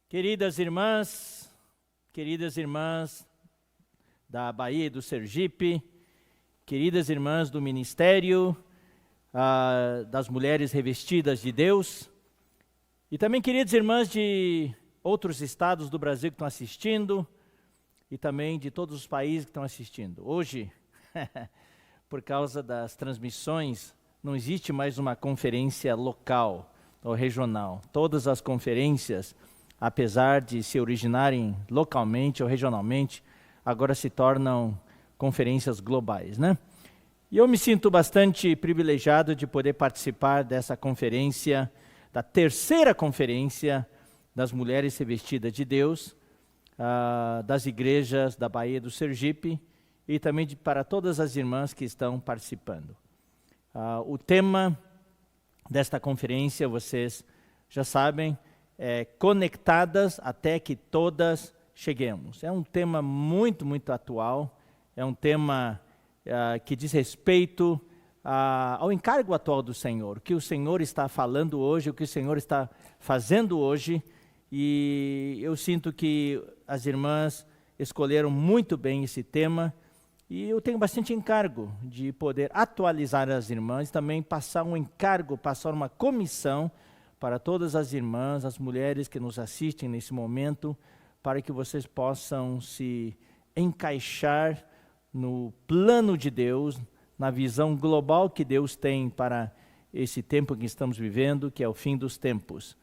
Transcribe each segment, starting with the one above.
Queridas irmãs da Bahia e do Sergipe, queridas irmãs do Ministério das Mulheres Revestidas de Deus, e também queridas irmãs de outros estados do Brasil que estão assistindo, e também de todos os países que estão assistindo. Hoje, por causa das transmissões, não existe mais uma conferência local ou regional. Todas as conferências, apesar de se originarem localmente ou regionalmente, agora se tornam conferências globais, né? E eu me sinto bastante privilegiado de poder participar dessa conferência, da terceira conferência das Mulheres Revestidas de Deus, das igrejas da Bahia e do Sergipe, e também para todas as irmãs que estão participando. O tema desta conferência, vocês já sabem, conectadas até que todas cheguemos. É um tema muito atual, é um tema que diz respeito ao encargo atual do Senhor, o que o Senhor está falando hoje, o que o Senhor está fazendo hoje, e eu sinto que as irmãs escolheram muito bem esse tema, e eu tenho bastante encargo de poder atualizar as irmãs, também passar um encargo, passar uma comissão para todas as irmãs, as mulheres que nos assistem nesse momento, para que vocês possam se encaixar no plano de Deus, na visão global que Deus tem para esse tempo que estamos vivendo, que é o fim dos tempos.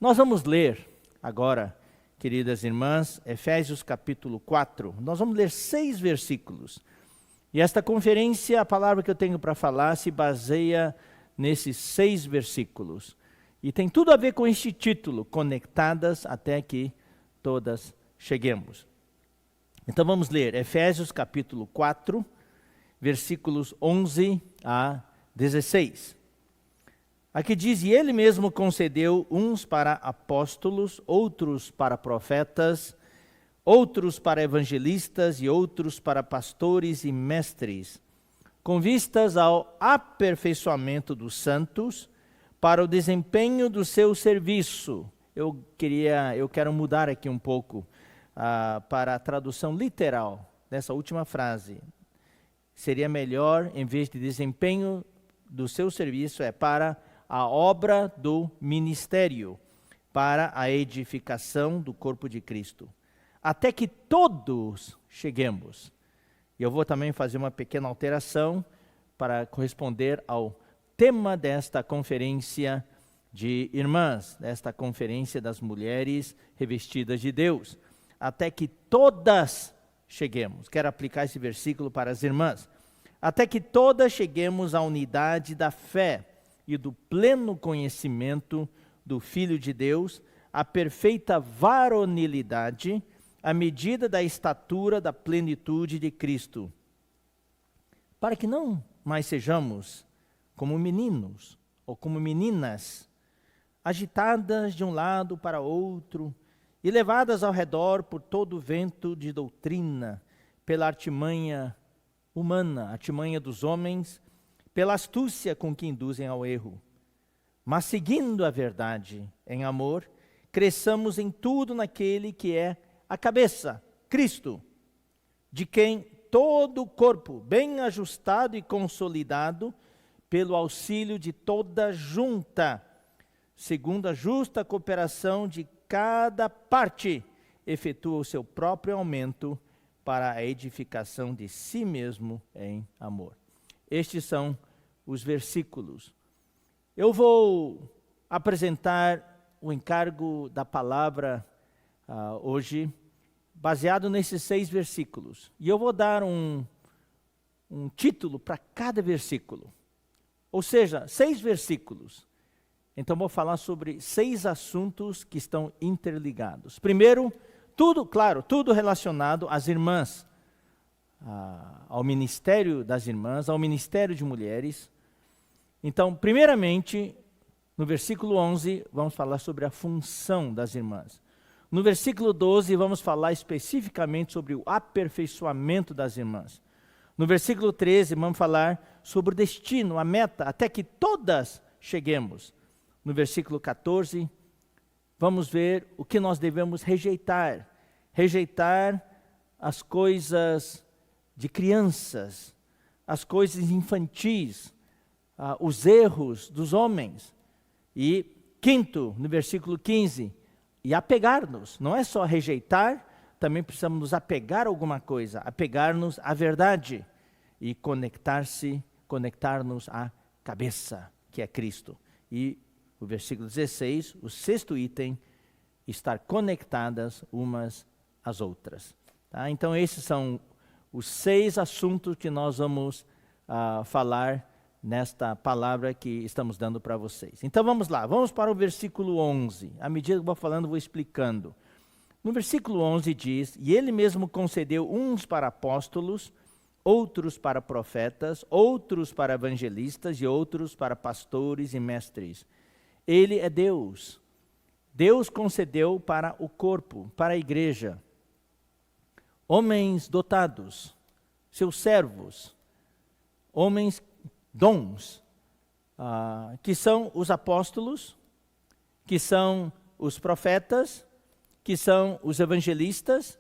Nós vamos ler agora, queridas irmãs, Efésios capítulo 4. Nós vamos ler 6 versículos. E esta conferência, a palavra que eu tenho para falar, se baseia nesses 6 versículos. E tem tudo a ver com este título, Conectadas até que todas cheguemos. Então vamos ler Efésios capítulo 4, versículos 11 a 16. Aqui diz: E ele mesmo concedeu uns para apóstolos, outros para profetas, outros para evangelistas e outros para pastores e mestres, com vistas ao aperfeiçoamento dos santos, para o desempenho do seu serviço. Eu quero mudar aqui um pouco para a tradução literal dessa última frase. Seria melhor, em vez de desempenho do seu serviço, para a obra do ministério, para a edificação do corpo de Cristo, até que todos cheguemos. E eu vou também fazer uma pequena alteração para corresponder ao tema desta conferência de irmãs, desta conferência das mulheres revestidas de Deus, até que todas cheguemos. Quero aplicar esse versículo para as irmãs. Até que todas cheguemos à unidade da fé e do pleno conhecimento do Filho de Deus, à perfeita varonilidade, à medida da estatura da plenitude de Cristo, para que não mais sejamos como meninos ou como meninas, agitadas de um lado para outro e levadas ao redor por todo o vento de doutrina, pela artimanha humana, artimanha dos homens, pela astúcia com que induzem ao erro. Mas seguindo a verdade em amor, cresçamos em tudo naquele que é a cabeça, Cristo, de quem todo o corpo, bem ajustado e consolidado, pelo auxílio de toda junta, segundo a justa cooperação de cada parte, efetua o seu próprio aumento para a edificação de si mesmo em amor. Estes são os versículos. Eu vou apresentar o encargo da palavra hoje, baseado nesses 6 versículos. E eu vou dar um título para cada versículo. Ou seja, 6 versículos. Então vou falar sobre 6 assuntos que estão interligados. Primeiro, tudo relacionado às irmãs, ao ministério das irmãs, ao ministério de mulheres. Então, primeiramente, no versículo 11, vamos falar sobre a função das irmãs. No versículo 12, vamos falar especificamente sobre o aperfeiçoamento das irmãs. No versículo 13, vamos falar sobre o destino, a meta, até que todas cheguemos. No versículo 14, vamos ver o que nós devemos rejeitar. Rejeitar as coisas de crianças, as coisas infantis, os erros dos homens. E quinto, no versículo 15, e apegar-nos. Não é só rejeitar, também precisamos nos apegar a alguma coisa, apegar-nos à verdade e conectar-nos à cabeça, que é Cristo. E o versículo 16, o sexto item, estar conectadas umas às outras. Tá? Então esses são os 6 assuntos que nós vamos falar nesta palavra que estamos dando para vocês. Então vamos lá, vamos para o versículo 11. À medida que eu vou falando, vou explicando. No versículo 11 diz, e ele mesmo concedeu uns para apóstolos, outros para profetas, outros para evangelistas e outros para pastores e mestres. Ele é Deus. Deus concedeu para o corpo, para a igreja, homens dotados, seus servos, homens dons, que são os apóstolos, que são os profetas, que são os evangelistas,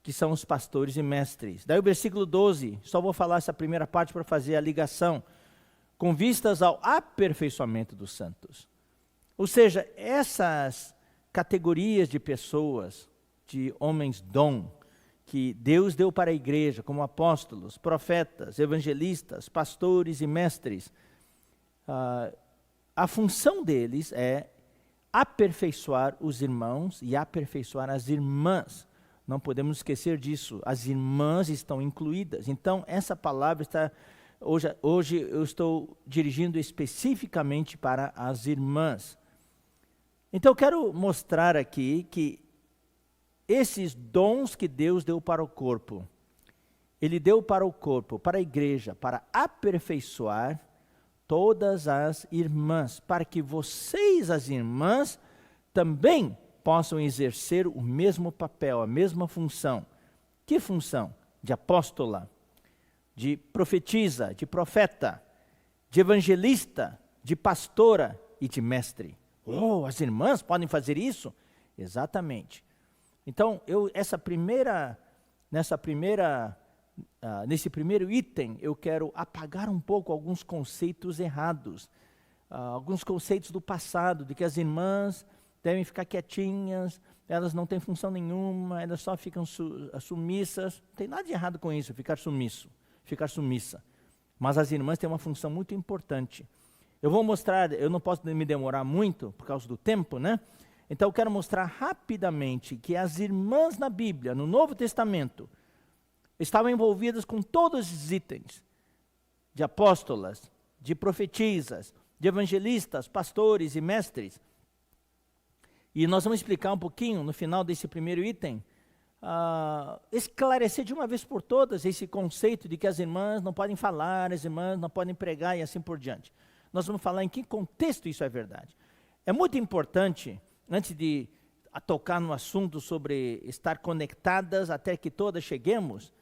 que são os pastores e mestres. Daí o versículo 12, só vou falar essa primeira parte para fazer a ligação, com vistas ao aperfeiçoamento dos santos. Ou seja, essas categorias de pessoas, de homens dom, que Deus deu para a igreja, como apóstolos, profetas, evangelistas, pastores e mestres, a função deles é aperfeiçoar os irmãos e aperfeiçoar as irmãs. Não podemos esquecer disso, as irmãs estão incluídas. Então, essa palavra está, hoje eu estou dirigindo especificamente para as irmãs. Então, eu quero mostrar aqui que esses dons que Deus deu para o corpo, Ele deu para o corpo, para a igreja, para aperfeiçoar todas as irmãs, para que vocês, as irmãs, também possam exercer o mesmo papel, a mesma função. Que função? De apóstola, de profetisa, de profeta, de evangelista, de pastora e de mestre. Oh, as irmãs podem fazer isso? Exatamente. Então, nesse primeiro item, eu quero apagar um pouco alguns conceitos errados, alguns conceitos do passado, de que as irmãs devem ficar quietinhas, elas não têm função nenhuma, elas só ficam submissas. Não tem nada de errado com isso, ficar submissa. Mas as irmãs têm uma função muito importante. Eu vou mostrar, eu não posso me demorar muito, por causa do tempo, né? Então eu quero mostrar rapidamente que as irmãs na Bíblia, no Novo Testamento, estavam envolvidas com todos os itens, de apóstolas, de profetisas, de evangelistas, pastores e mestres. E nós vamos explicar um pouquinho, no final desse primeiro item, esclarecer de uma vez por todas esse conceito de que as irmãs não podem falar, as irmãs não podem pregar e assim por diante. Nós vamos falar em que contexto isso é verdade. É muito importante, antes de tocar no assunto sobre estar conectadas até que todas cheguemos,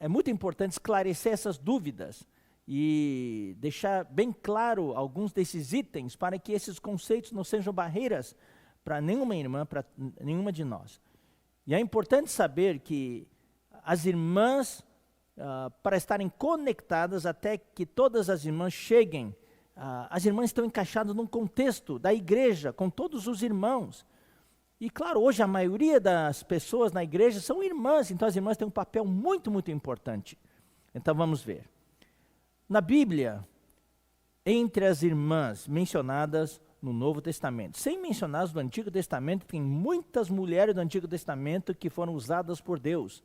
é muito importante esclarecer essas dúvidas e deixar bem claro alguns desses itens para que esses conceitos não sejam barreiras para nenhuma irmã, para nenhuma de nós. E é importante saber que as irmãs, para estarem conectadas até que todas as irmãs cheguem, as irmãs estão encaixadas num contexto da igreja, com todos os irmãos. E claro, hoje a maioria das pessoas na igreja são irmãs, então as irmãs têm um papel muito, muito importante. Então vamos ver. Na Bíblia, entre as irmãs mencionadas no Novo Testamento, sem mencionar as do Antigo Testamento, tem muitas mulheres do Antigo Testamento que foram usadas por Deus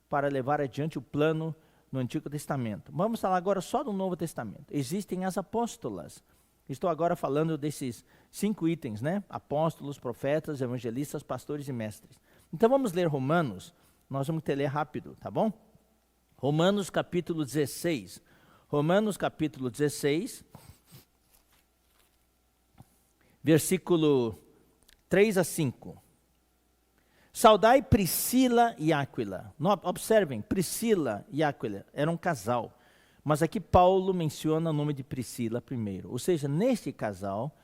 para levar adiante o plano no Antigo Testamento. Vamos falar agora só do Novo Testamento. Existem as apóstolas. Estou agora falando desses 5 itens, né? Apóstolos, profetas, evangelistas, pastores e mestres. Então vamos ler Romanos. Nós vamos ler rápido, tá bom? Romanos capítulo 16. Romanos capítulo 16, versículo 3 a 5. Saudai Priscila e Áquila. Observem, Priscila e Áquila eram um casal. Mas aqui Paulo menciona o nome de Priscila primeiro. Ou seja, neste casal,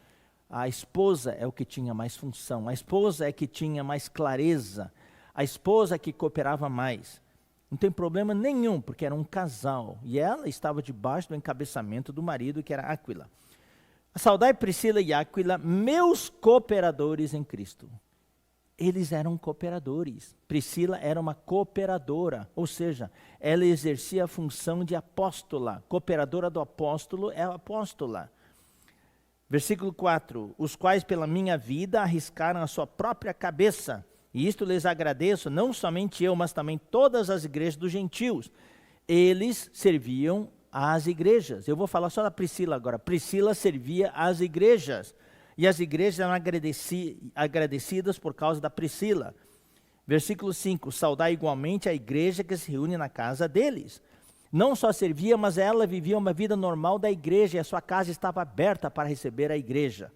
a esposa é o que tinha mais função, a esposa é que tinha mais clareza, a esposa é que cooperava mais. Não tem problema nenhum, porque era um casal, e ela estava debaixo do encabeçamento do marido, que era Áquila. Saudai Priscila e Áquila, meus cooperadores em Cristo. Eles eram cooperadores. Priscila era uma cooperadora, ou seja, ela exercia a função de apóstola. Cooperadora do apóstolo é a apóstola. Versículo 4, os quais pela minha vida arriscaram a sua própria cabeça, e isto lhes agradeço, não somente eu, mas também todas as igrejas dos gentios. Eles serviam às igrejas. Eu vou falar só da Priscila agora. Priscila servia às igrejas, e as igrejas eram agradecidas por causa da Priscila. Versículo 5, saudai igualmente a igreja que se reúne na casa deles. Não só servia, mas ela vivia uma vida normal da igreja, e a sua casa estava aberta para receber a igreja.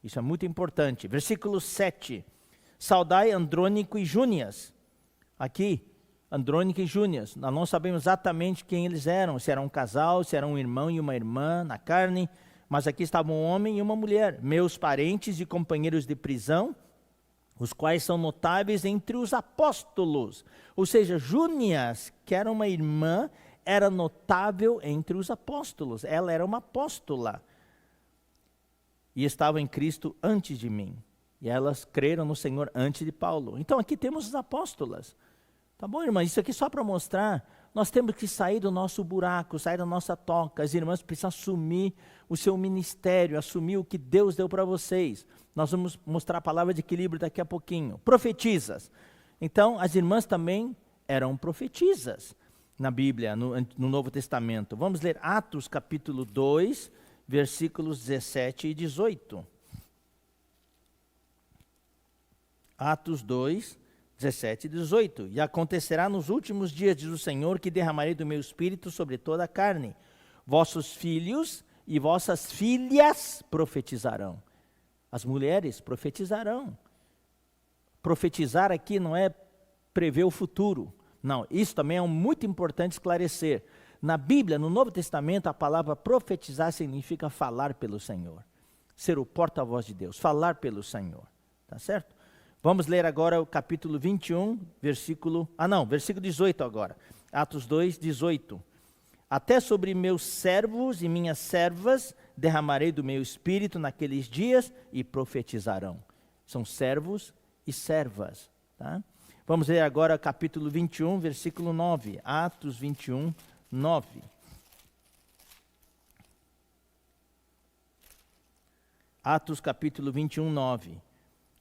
Isso é muito importante. Versículo 7, saudai Andrônico e Júnias. Aqui, Andrônico e Júnias, nós não sabemos exatamente quem eles eram, se era um casal, se era um irmão e uma irmã na carne, mas aqui estava um homem e uma mulher, meus parentes e companheiros de prisão, os quais são notáveis entre os apóstolos. Ou seja, Júnias, que era uma irmã, era notável entre os apóstolos, ela era uma apóstola, e estava em Cristo antes de mim, e elas creram no Senhor antes de Paulo. Então aqui temos as apóstolas. Tá bom, irmã? Isso aqui só para mostrar, nós temos que sair do nosso buraco, sair da nossa toca. As irmãs precisam assumir o seu ministério, assumir o que Deus deu para vocês. Nós vamos mostrar a palavra de equilíbrio daqui a pouquinho. Profetisas. Então, as irmãs também eram profetisas na Bíblia, no Novo Testamento. Vamos ler Atos capítulo 2, versículos 17 e 18. Atos 2, 17 e 18. E acontecerá nos últimos dias, diz o Senhor, que derramarei do meu espírito sobre toda a carne. Vossos filhos e vossas filhas profetizarão. As mulheres profetizarão. Profetizar aqui não é prever o futuro. Não, isso também é muito importante esclarecer. Na Bíblia, no Novo Testamento, a palavra profetizar significa falar pelo Senhor. Ser o porta-voz de Deus, falar pelo Senhor. Tá certo? Vamos ler agora o capítulo 21, versículo 18 agora. Atos 2, 18. Até sobre meus servos e minhas servas derramarei do meu espírito naqueles dias e profetizarão. São servos e servas. Tá? Vamos ler agora o capítulo 21, versículo 9. Atos 21, 9. Atos capítulo 21, 9.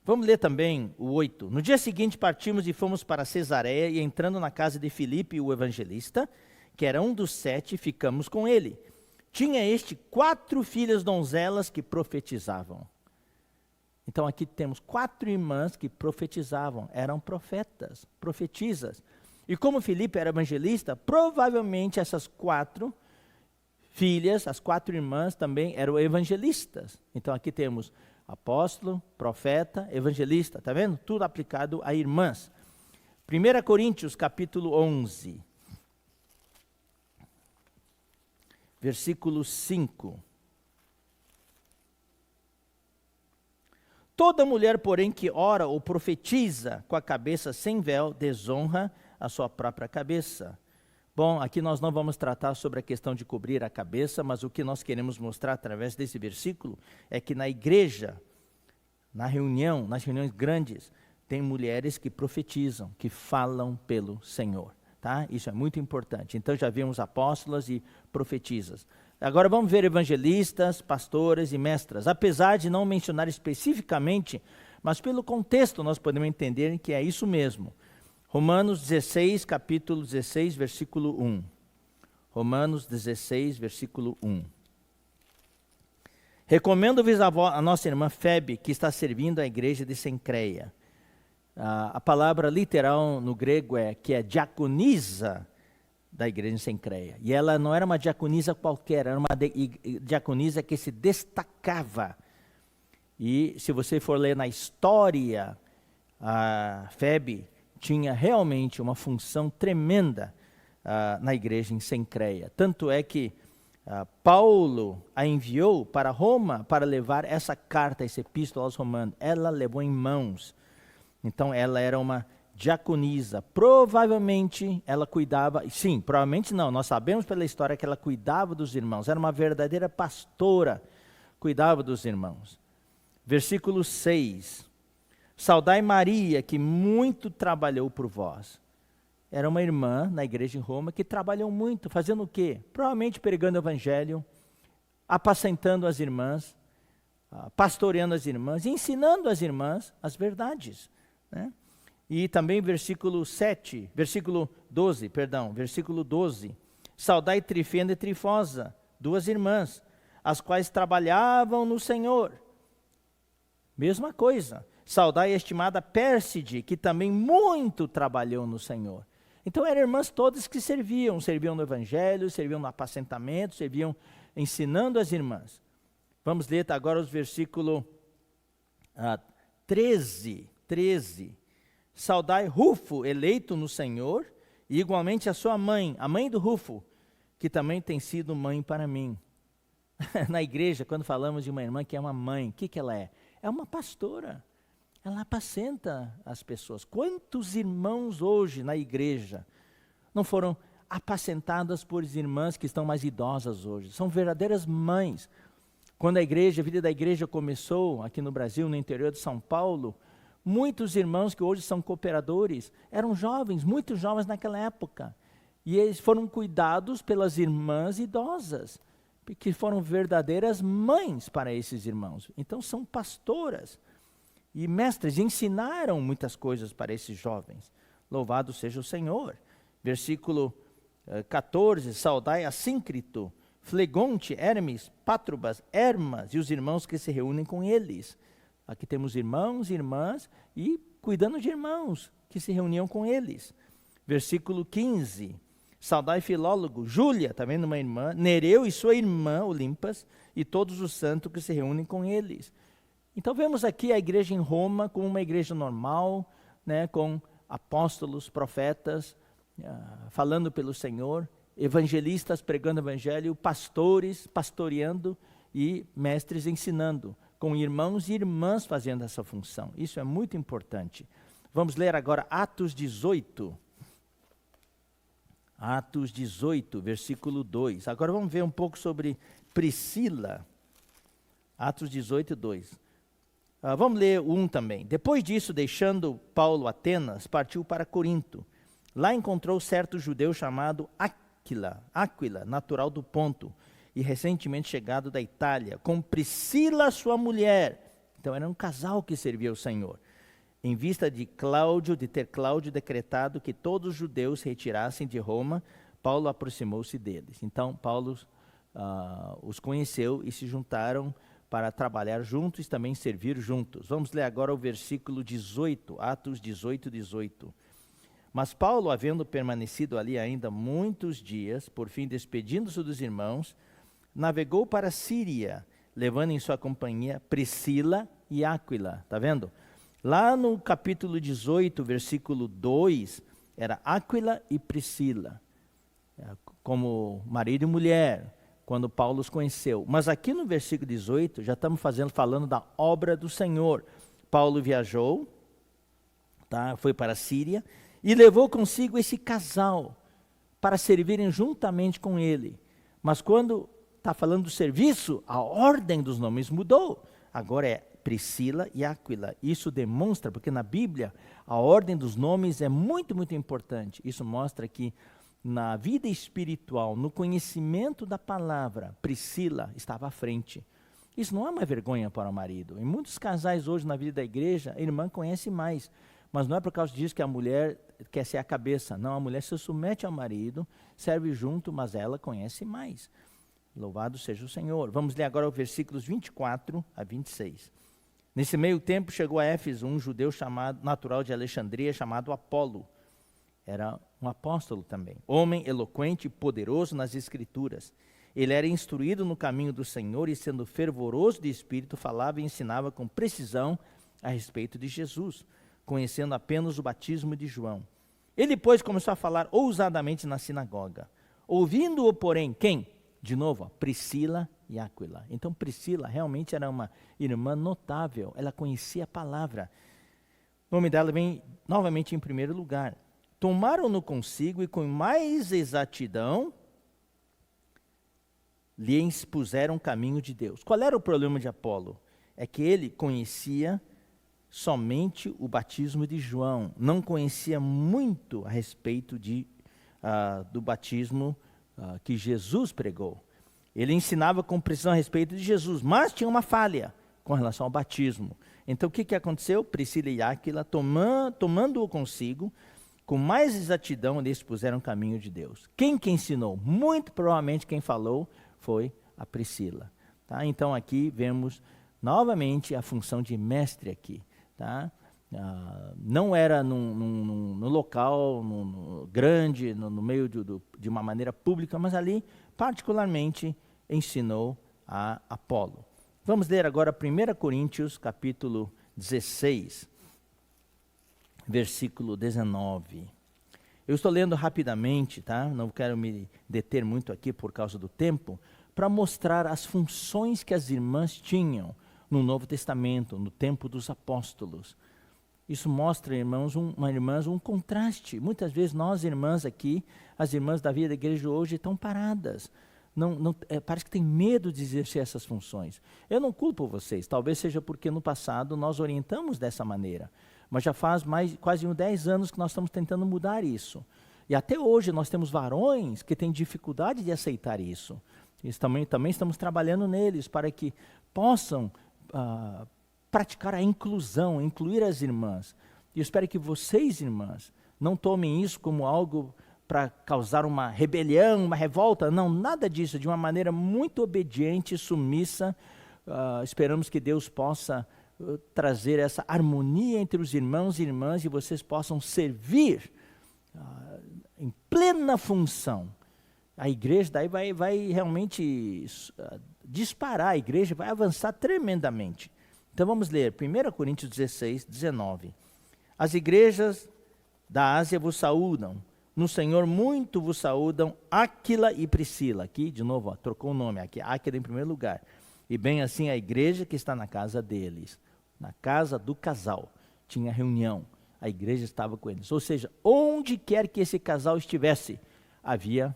Vamos ler também o 8. No dia seguinte partimos e fomos para Cesareia, e entrando na casa de Filipe, o evangelista, que era um dos 7, ficamos com ele. Tinha este 4 filhas donzelas que profetizavam. Então aqui temos 4 irmãs que profetizavam, eram profetas, profetisas. E como Filipe era evangelista, provavelmente essas 4 filhas, as 4 irmãs também eram evangelistas. Então aqui temos apóstolo, profeta, evangelista, está vendo? Tudo aplicado a irmãs. 1 Coríntios capítulo 11, versículo 5. Toda mulher, porém, que ora ou profetiza com a cabeça sem véu, desonra a sua própria cabeça. Bom, aqui nós não vamos tratar sobre a questão de cobrir a cabeça, mas o que nós queremos mostrar através desse versículo é que na igreja, nas reuniões grandes, tem mulheres que profetizam, que falam pelo Senhor. Tá? Isso é muito importante. Então já vimos apóstolas e profetisas. Agora vamos ver evangelistas, pastores e mestras. Apesar de não mencionar especificamente, mas pelo contexto nós podemos entender que é isso mesmo. Romanos 16, capítulo 16, versículo 1. Romanos 16, versículo 1. Recomendo-vos a nossa irmã Febe, que está servindo a igreja de Cencreia. A palavra literal no grego é que é diaconisa da igreja de Cencreia. E ela não era uma diaconisa qualquer, era uma diaconisa que se destacava. E se você for ler na história, a Febe tinha realmente uma função tremenda na igreja em Cencreia. Tanto é que Paulo a enviou para Roma para levar essa carta, essa epístola aos romanos. Ela levou em mãos. Então ela era uma diaconisa. Provavelmente ela cuidava, sim, provavelmente não, nós sabemos pela história que ela cuidava dos irmãos. Era uma verdadeira pastora, cuidava dos irmãos. Versículo 6. Saudai Maria, que muito trabalhou por vós. Era uma irmã na igreja em Roma que trabalhou muito, fazendo o quê? Provavelmente pregando o evangelho, apacentando as irmãs, pastoreando as irmãs, ensinando as irmãs as verdades, né? E também versículo 12. Saudai Trifena e Trifosa, duas irmãs, as quais trabalhavam no Senhor. Mesma coisa. Saudai a estimada Pérside, que também muito trabalhou no Senhor. Então eram irmãs todas que serviam no evangelho, serviam no apacentamento, serviam ensinando as irmãs. Vamos ler agora os versículos 13. Saudai Rufo, eleito no Senhor, e igualmente a sua mãe, a mãe do Rufo, que também tem sido mãe para mim. Na igreja, quando falamos de uma irmã que é uma mãe, o que ela é? É uma pastora. Ela apacenta as pessoas. Quantos irmãos hoje na igreja não foram apacentados por irmãs que estão mais idosas hoje? São verdadeiras mães. Quando a vida da igreja começou aqui no Brasil, no interior de São Paulo, muitos irmãos que hoje são cooperadores eram jovens, muito jovens naquela época. E eles foram cuidados pelas irmãs idosas, que foram verdadeiras mães para esses irmãos. Então são pastoras. E mestres ensinaram muitas coisas para esses jovens. Louvado seja o Senhor. Versículo 14. Saudai Assíncrito, Flegonte, Hermes, Pátrobas, Hermas e os irmãos que se reúnem com eles. Aqui temos irmãos e irmãs e cuidando de irmãos que se reuniam com eles. Versículo 15. Saudai Filólogo, Júlia, está vendo uma irmã, Nereu e sua irmã Olimpas e todos os santos que se reúnem com eles. Então vemos aqui a igreja em Roma como uma igreja normal, né, com apóstolos, profetas, falando pelo Senhor, evangelistas pregando o evangelho, pastores pastoreando e mestres ensinando, com irmãos e irmãs fazendo essa função. Isso é muito importante. Vamos ler agora Atos 18. Atos 18, versículo 2. Agora vamos ver um pouco sobre Priscila. Atos 18, 2. Vamos ler um também. Depois disso, deixando Paulo Atenas, partiu para Corinto. Lá encontrou certo judeu chamado Áquila, natural do Ponto, e recentemente chegado da Itália, com Priscila, sua mulher. Então era um casal que servia ao Senhor. Em vista de ter Cláudio decretado que todos os judeus se retirassem de Roma, Paulo aproximou-se deles. Então Paulo os conheceu e se juntaram para trabalhar juntos e também servir juntos. Vamos ler agora o versículo 18, Atos 18, 18. Mas Paulo, havendo permanecido ali ainda muitos dias, por fim despedindo-se dos irmãos, navegou para a Síria, levando em sua companhia Priscila e Áquila. Está vendo? Lá no capítulo 18, versículo 2, era Áquila e Priscila, como marido e mulher, quando Paulo os conheceu. Mas aqui no versículo 18, já estamos falando da obra do Senhor. Paulo viajou, foi para a Síria, e levou consigo esse casal, para servirem juntamente com ele. Mas quando está falando do serviço, a ordem dos nomes mudou. Agora é Priscila e Áquila. Isso demonstra, porque na Bíblia, a ordem dos nomes é muito, muito importante. Isso mostra que na vida espiritual, no conhecimento da palavra, Priscila estava à frente. Isso não é uma vergonha para o marido. Em muitos casais hoje na vida da igreja, a irmã conhece mais. Mas não é por causa disso que a mulher quer ser a cabeça. Não, a mulher se submete ao marido, serve junto, mas ela conhece mais. Louvado seja o Senhor. Vamos ler agora os versículos 24 a 26. Nesse meio tempo chegou a Éfeso um judeu natural de Alexandria, chamado Apolo. Era um apóstolo também, homem eloquente e poderoso nas Escrituras. Ele era instruído no caminho do Senhor e, sendo fervoroso de espírito, falava e ensinava com precisão a respeito de Jesus, conhecendo apenas o batismo de João. Ele, pois, começou a falar ousadamente na sinagoga. Ouvindo-o, porém, quem? De novo, Priscila e Áquila. Então Priscila realmente era uma irmã notável, ela conhecia a palavra. O nome dela vem novamente em primeiro lugar. Tomaram-no consigo e com mais exatidão lhe expuseram o caminho de Deus. Qual era o problema de Apolo? É que ele conhecia somente o batismo de João, não conhecia muito a respeito do batismo que Jesus pregou. Ele ensinava com precisão a respeito de Jesus, mas tinha uma falha com relação ao batismo. Então o que aconteceu? Priscila e Áquila, tomando-o consigo, com mais exatidão lhe expuseram o caminho de Deus. Quem que ensinou? Muito provavelmente quem falou foi a Priscila. Tá? Então aqui vemos novamente a função de mestre aqui. Tá? Não era no local grande, no meio de uma maneira pública, mas ali particularmente ensinou a Apolo. Vamos ler agora 1 Coríntios capítulo 16, versículo 19. Eu estou lendo rapidamente, tá? Não quero me deter muito aqui por causa do tempo, para mostrar as funções que as irmãs tinham no Novo Testamento, no tempo dos apóstolos. Isso mostra, irmãos, um contraste. Muitas vezes nós, irmãs aqui, as irmãs da vida da igreja hoje estão paradas. Parece que tem medo de exercer essas funções. Eu não culpo vocês, talvez seja porque no passado nós orientamos dessa maneira. Mas já faz quase 10 anos que nós estamos tentando mudar isso. E até hoje nós temos varões que têm dificuldade de aceitar isso. Também estamos trabalhando neles para que possam praticar a inclusão, incluir as irmãs. E eu espero que vocês, irmãs, não tomem isso como algo para causar uma rebelião, uma revolta. Não, nada disso. De uma maneira muito obediente, submissa, esperamos que Deus possa trazer essa harmonia entre os irmãos e irmãs e vocês possam servir em plena função. A igreja daí vai realmente disparar, a igreja vai avançar tremendamente. Então vamos ler 1 Coríntios 16, 19. As igrejas da Ásia vos saúdam, no Senhor muito vos saúdam Áquila e Priscila. Aqui, de novo, trocou o nome, aqui Áquila em primeiro lugar. E bem assim a igreja que está na casa deles, na casa do casal, tinha reunião, a igreja estava com eles. Ou seja, onde quer que esse casal estivesse, havia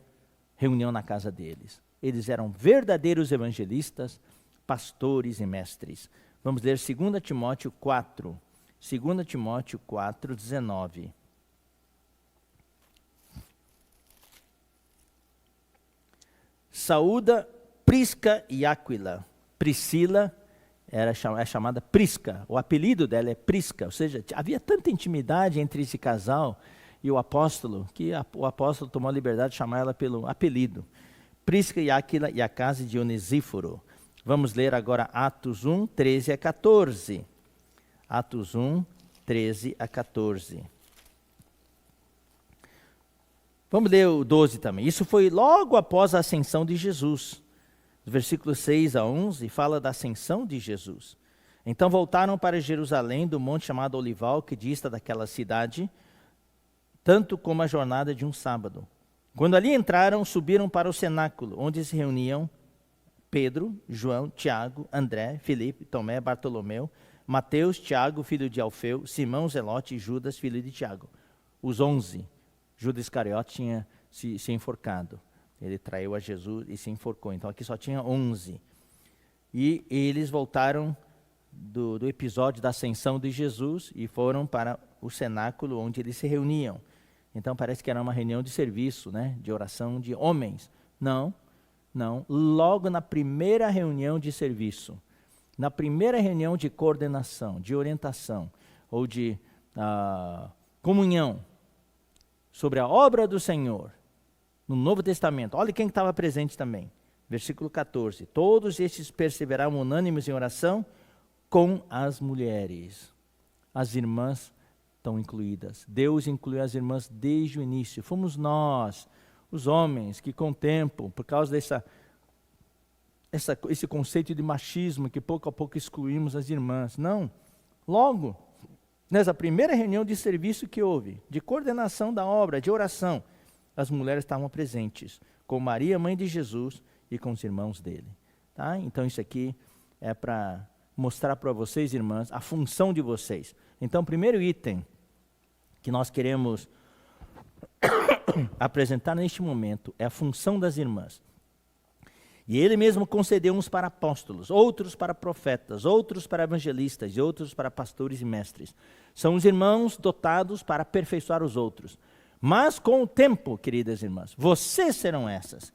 reunião na casa deles. Eles eram verdadeiros evangelistas, pastores e mestres. Vamos ler 2 Timóteo 4. 2 Timóteo 4, 19. Saúda Prisca e Áquila. Priscila é chamada Prisca, o apelido dela é Prisca, ou seja, havia tanta intimidade entre esse casal e o apóstolo, que o apóstolo tomou a liberdade de chamar ela pelo apelido. Prisca e Áquila e a casa de Onesíforo. Vamos ler agora Atos 1, 13 a 14. Atos 1, 13 a 14. Vamos ler o 12 também. Isso foi logo após a ascensão de Jesus. Versículos 6 a 11 fala da ascensão de Jesus. Então voltaram para Jerusalém, do monte chamado Olival, que dista daquela cidade, tanto como a jornada de um sábado. Quando ali entraram, subiram para o cenáculo, onde se reuniam Pedro, João, Tiago, André, Filipe, Tomé, Bartolomeu, Mateus, Tiago, filho de Alfeu, Simão, Zelote e Judas, filho de Tiago. Os 11. Judas Iscariote tinha se enforcado. Ele traiu a Jesus e se enforcou. Então aqui só tinha 11. E eles voltaram do episódio da ascensão de Jesus e foram para o cenáculo onde eles se reuniam. Então parece que era uma reunião de serviço, né? De oração de homens. Não. Logo na primeira reunião de serviço, na primeira reunião de coordenação, de orientação ou de comunhão sobre a obra do Senhor, no Novo Testamento, olha quem estava presente também. Versículo 14. Todos estes perseveraram unânimes em oração com as mulheres. As irmãs estão incluídas. Deus incluiu as irmãs desde o início. Fomos nós, os homens, que com o tempo, por causa esse conceito de machismo, que pouco a pouco excluímos as irmãs. Não. Logo, nessa primeira reunião de serviço que houve, de coordenação da obra, de oração, as mulheres estavam presentes, com Maria, mãe de Jesus, e com os irmãos dele. Tá? Então isso aqui é para mostrar para vocês, irmãs, a função de vocês. Então o primeiro item que nós queremos apresentar neste momento é a função das irmãs. E ele mesmo concedeu uns para apóstolos, outros para profetas, outros para evangelistas e outros para pastores e mestres. São os irmãos dotados para aperfeiçoar os outros. Mas com o tempo, queridas irmãs, vocês serão essas.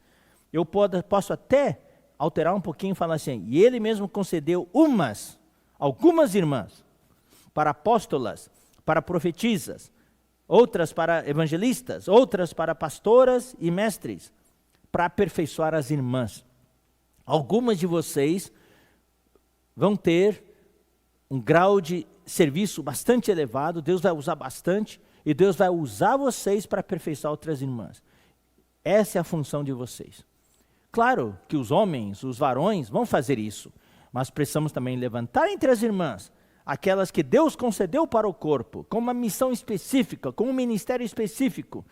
Eu posso até alterar um pouquinho e falar assim, e ele mesmo concedeu algumas irmãs, para apóstolas, para profetisas, outras para evangelistas, outras para pastoras e mestres, para aperfeiçoar as irmãs. Algumas de vocês vão ter um grau de serviço bastante elevado, Deus vai usar bastante, e Deus vai usar vocês para aperfeiçoar outras irmãs. Essa é a função de vocês. Claro que os homens, os varões, vão fazer isso, mas precisamos também levantar entre as irmãs aquelas que Deus concedeu para o corpo, com uma missão específica, com um ministério específico,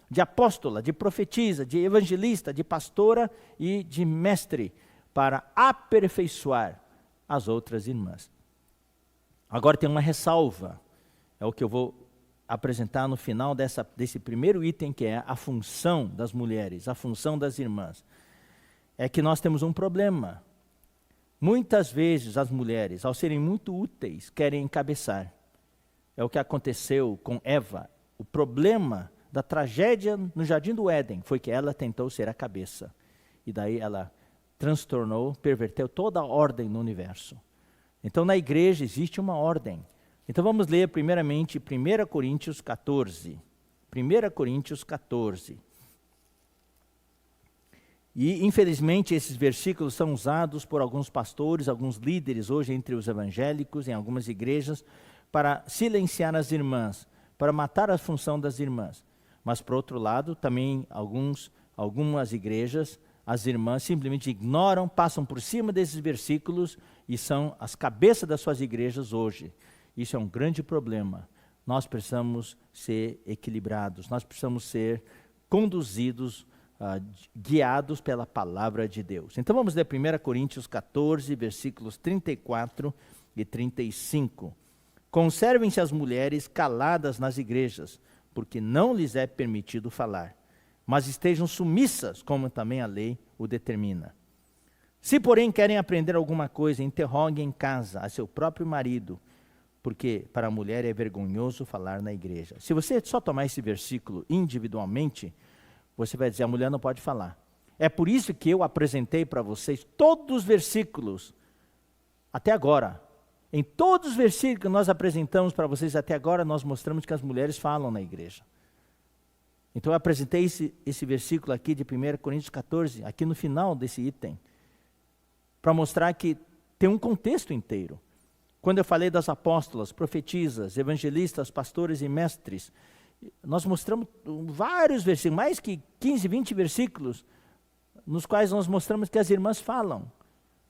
de apóstola, de profetisa, de evangelista, de pastora e de mestre, para aperfeiçoar as outras irmãs. Agora tem uma ressalva, é o que eu vou apresentar no final desse primeiro item, que é a função das mulheres, a função das irmãs. É que nós temos um problema. Muitas vezes as mulheres, ao serem muito úteis, querem encabeçar. É o que aconteceu com Eva. O problema da tragédia no Jardim do Éden foi que ela tentou ser a cabeça. E daí ela transtornou, perverteu toda a ordem no universo. Então na igreja existe uma ordem. Então vamos ler primeiramente 1 Coríntios 14. 1 Coríntios 14. E infelizmente esses versículos são usados por alguns pastores, alguns líderes hoje entre os evangélicos, em algumas igrejas, para silenciar as irmãs, para matar a função das irmãs. Mas por outro lado, também algumas igrejas, as irmãs simplesmente ignoram, passam por cima desses versículos e são as cabeças das suas igrejas hoje. Isso é um grande problema. Nós precisamos ser equilibrados, nós precisamos ser conduzidos, guiados pela palavra de Deus. Então vamos ler 1 Coríntios 14, versículos 34 e 35. Conservem-se as mulheres caladas nas igrejas, porque não lhes é permitido falar, mas estejam submissas, como também a lei o determina. Se, porém, querem aprender alguma coisa, interroguem em casa a seu próprio marido, porque para a mulher é vergonhoso falar na igreja. Se você só tomar esse versículo individualmente, você vai dizer, a mulher não pode falar. É por isso que eu apresentei para vocês todos os versículos, até agora. Em todos os versículos que nós apresentamos para vocês até agora, nós mostramos que as mulheres falam na igreja. Então eu apresentei esse versículo aqui de 1 Coríntios 14, aqui no final desse item, para mostrar que tem um contexto inteiro. Quando eu falei das apóstolas, profetisas, evangelistas, pastores e mestres, nós mostramos vários versículos, mais que 15, 20 versículos, nos quais nós mostramos que as irmãs falam.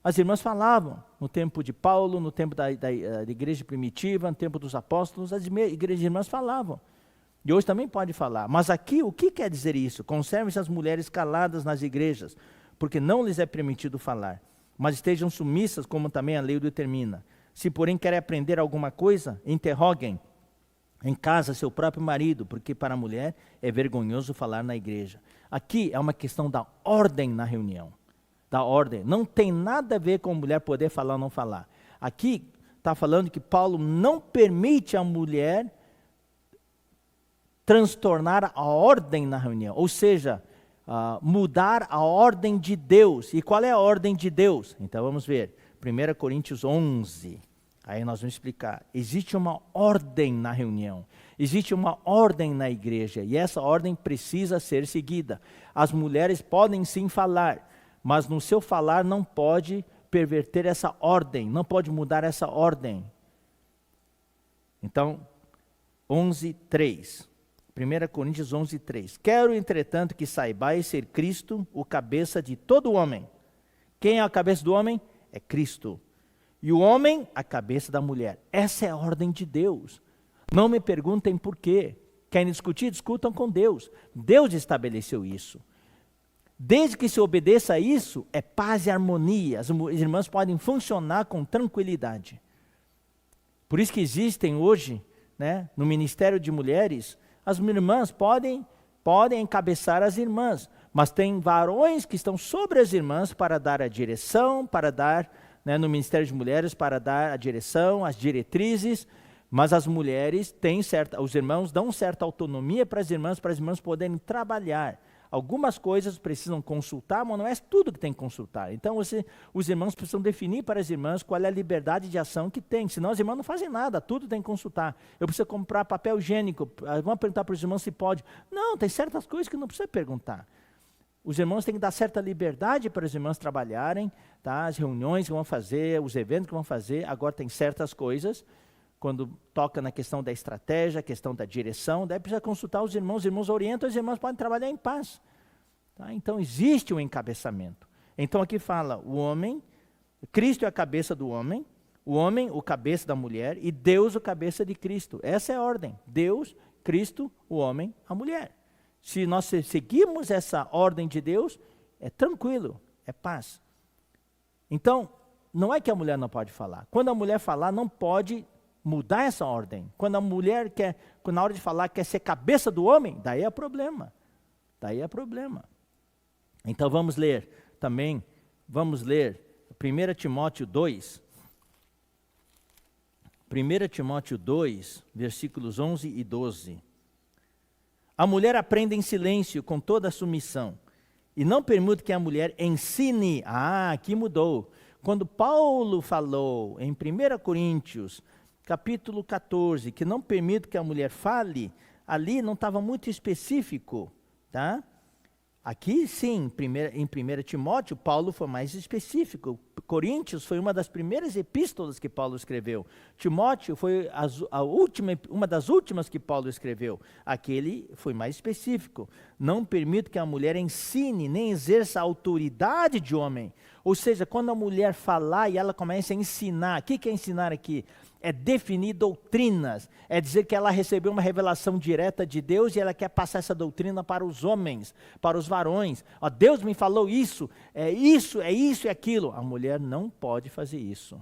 As irmãs falavam no tempo de Paulo, no tempo da igreja primitiva, no tempo dos apóstolos, as igrejas irmãs falavam. E hoje também pode falar. Mas aqui, o que quer dizer isso? Conservem-se as mulheres caladas nas igrejas, porque não lhes é permitido falar, mas estejam submissas, como também a lei o determina. Se, porém, querem aprender alguma coisa, interroguem em casa seu próprio marido, porque para a mulher é vergonhoso falar na igreja. Aqui é uma questão da ordem na reunião. Da ordem. Não tem nada a ver com a mulher poder falar ou não falar. Aqui está falando que Paulo não permite a mulher transtornar a ordem na reunião. Ou seja, mudar a ordem de Deus. E qual é a ordem de Deus? Então vamos ver. 1 Coríntios 11. Aí nós vamos explicar. Existe uma ordem na reunião. Existe uma ordem na igreja. E essa ordem precisa ser seguida. As mulheres podem sim falar, mas no seu falar não pode perverter essa ordem. Não pode mudar essa ordem. Então, 11:3. 1 Coríntios 11:3. Quero, entretanto, que saibais ser Cristo o cabeça de todo homem. Quem é a cabeça do homem? É Cristo. E o homem, a cabeça da mulher. Essa é a ordem de Deus. Não me perguntem por quê. Querem discutir? Discutam com Deus. Deus estabeleceu isso. Desde que se obedeça a isso, é paz e harmonia. As irmãs podem funcionar com tranquilidade. Por isso que existem hoje, né, no Ministério de Mulheres, as irmãs podem encabeçar as irmãs, mas tem varões que estão sobre as irmãs para dar a direção, para dar, né, no Ministério de Mulheres, para dar a direção, as diretrizes, mas as mulheres os irmãos dão certa autonomia para as irmãs poderem trabalhar. Algumas coisas precisam consultar, mas não é tudo que tem que consultar. Então, os irmãos precisam definir para as irmãs qual é a liberdade de ação que tem, senão as irmãs não fazem nada, tudo tem que consultar. Eu preciso comprar papel higiênico, vamos perguntar para os irmãos se pode. Não, tem certas coisas que não precisa perguntar. Os irmãos têm que dar certa liberdade para as irmãs trabalharem, tá? As reuniões que vão fazer, os eventos que vão fazer. Agora tem certas coisas, quando toca na questão da estratégia, a questão da direção, daí precisa consultar os irmãos orientam, as irmãs podem trabalhar em paz. Tá? Então existe um encabeçamento. Então aqui fala, o homem, Cristo é a cabeça do homem, o homem o cabeça da mulher e Deus o cabeça de Cristo. Essa é a ordem, Deus, Cristo, o homem, a mulher. Se nós seguirmos essa ordem de Deus, é tranquilo, é paz. Então, não é que a mulher não pode falar. Quando a mulher falar, não pode mudar essa ordem. Quando a mulher na hora de falar, quer ser cabeça do homem, daí é problema. Daí é problema. Então vamos ler também, 1 Timóteo 2. 1 Timóteo 2, versículos 11 e 12. A mulher aprenda em silêncio, com toda a submissão, e não permita que a mulher ensine. Aqui mudou. Quando Paulo falou em 1 Coríntios, capítulo 14, que não permite que a mulher fale, ali não estava muito específico, tá? Aqui sim, em 1 Timóteo, Paulo foi mais específico. Coríntios foi uma das primeiras epístolas que Paulo escreveu. Timóteo foi uma das últimas que Paulo escreveu. Aquele foi mais específico. Não permite que a mulher ensine, nem exerça a autoridade de homem. Ou seja, quando a mulher falar e ela começa a ensinar, o que é ensinar aqui? É definir doutrinas, é dizer que ela recebeu uma revelação direta de Deus e ela quer passar essa doutrina para os homens, para os varões. Deus me falou isso e aquilo. A mulher não pode fazer isso.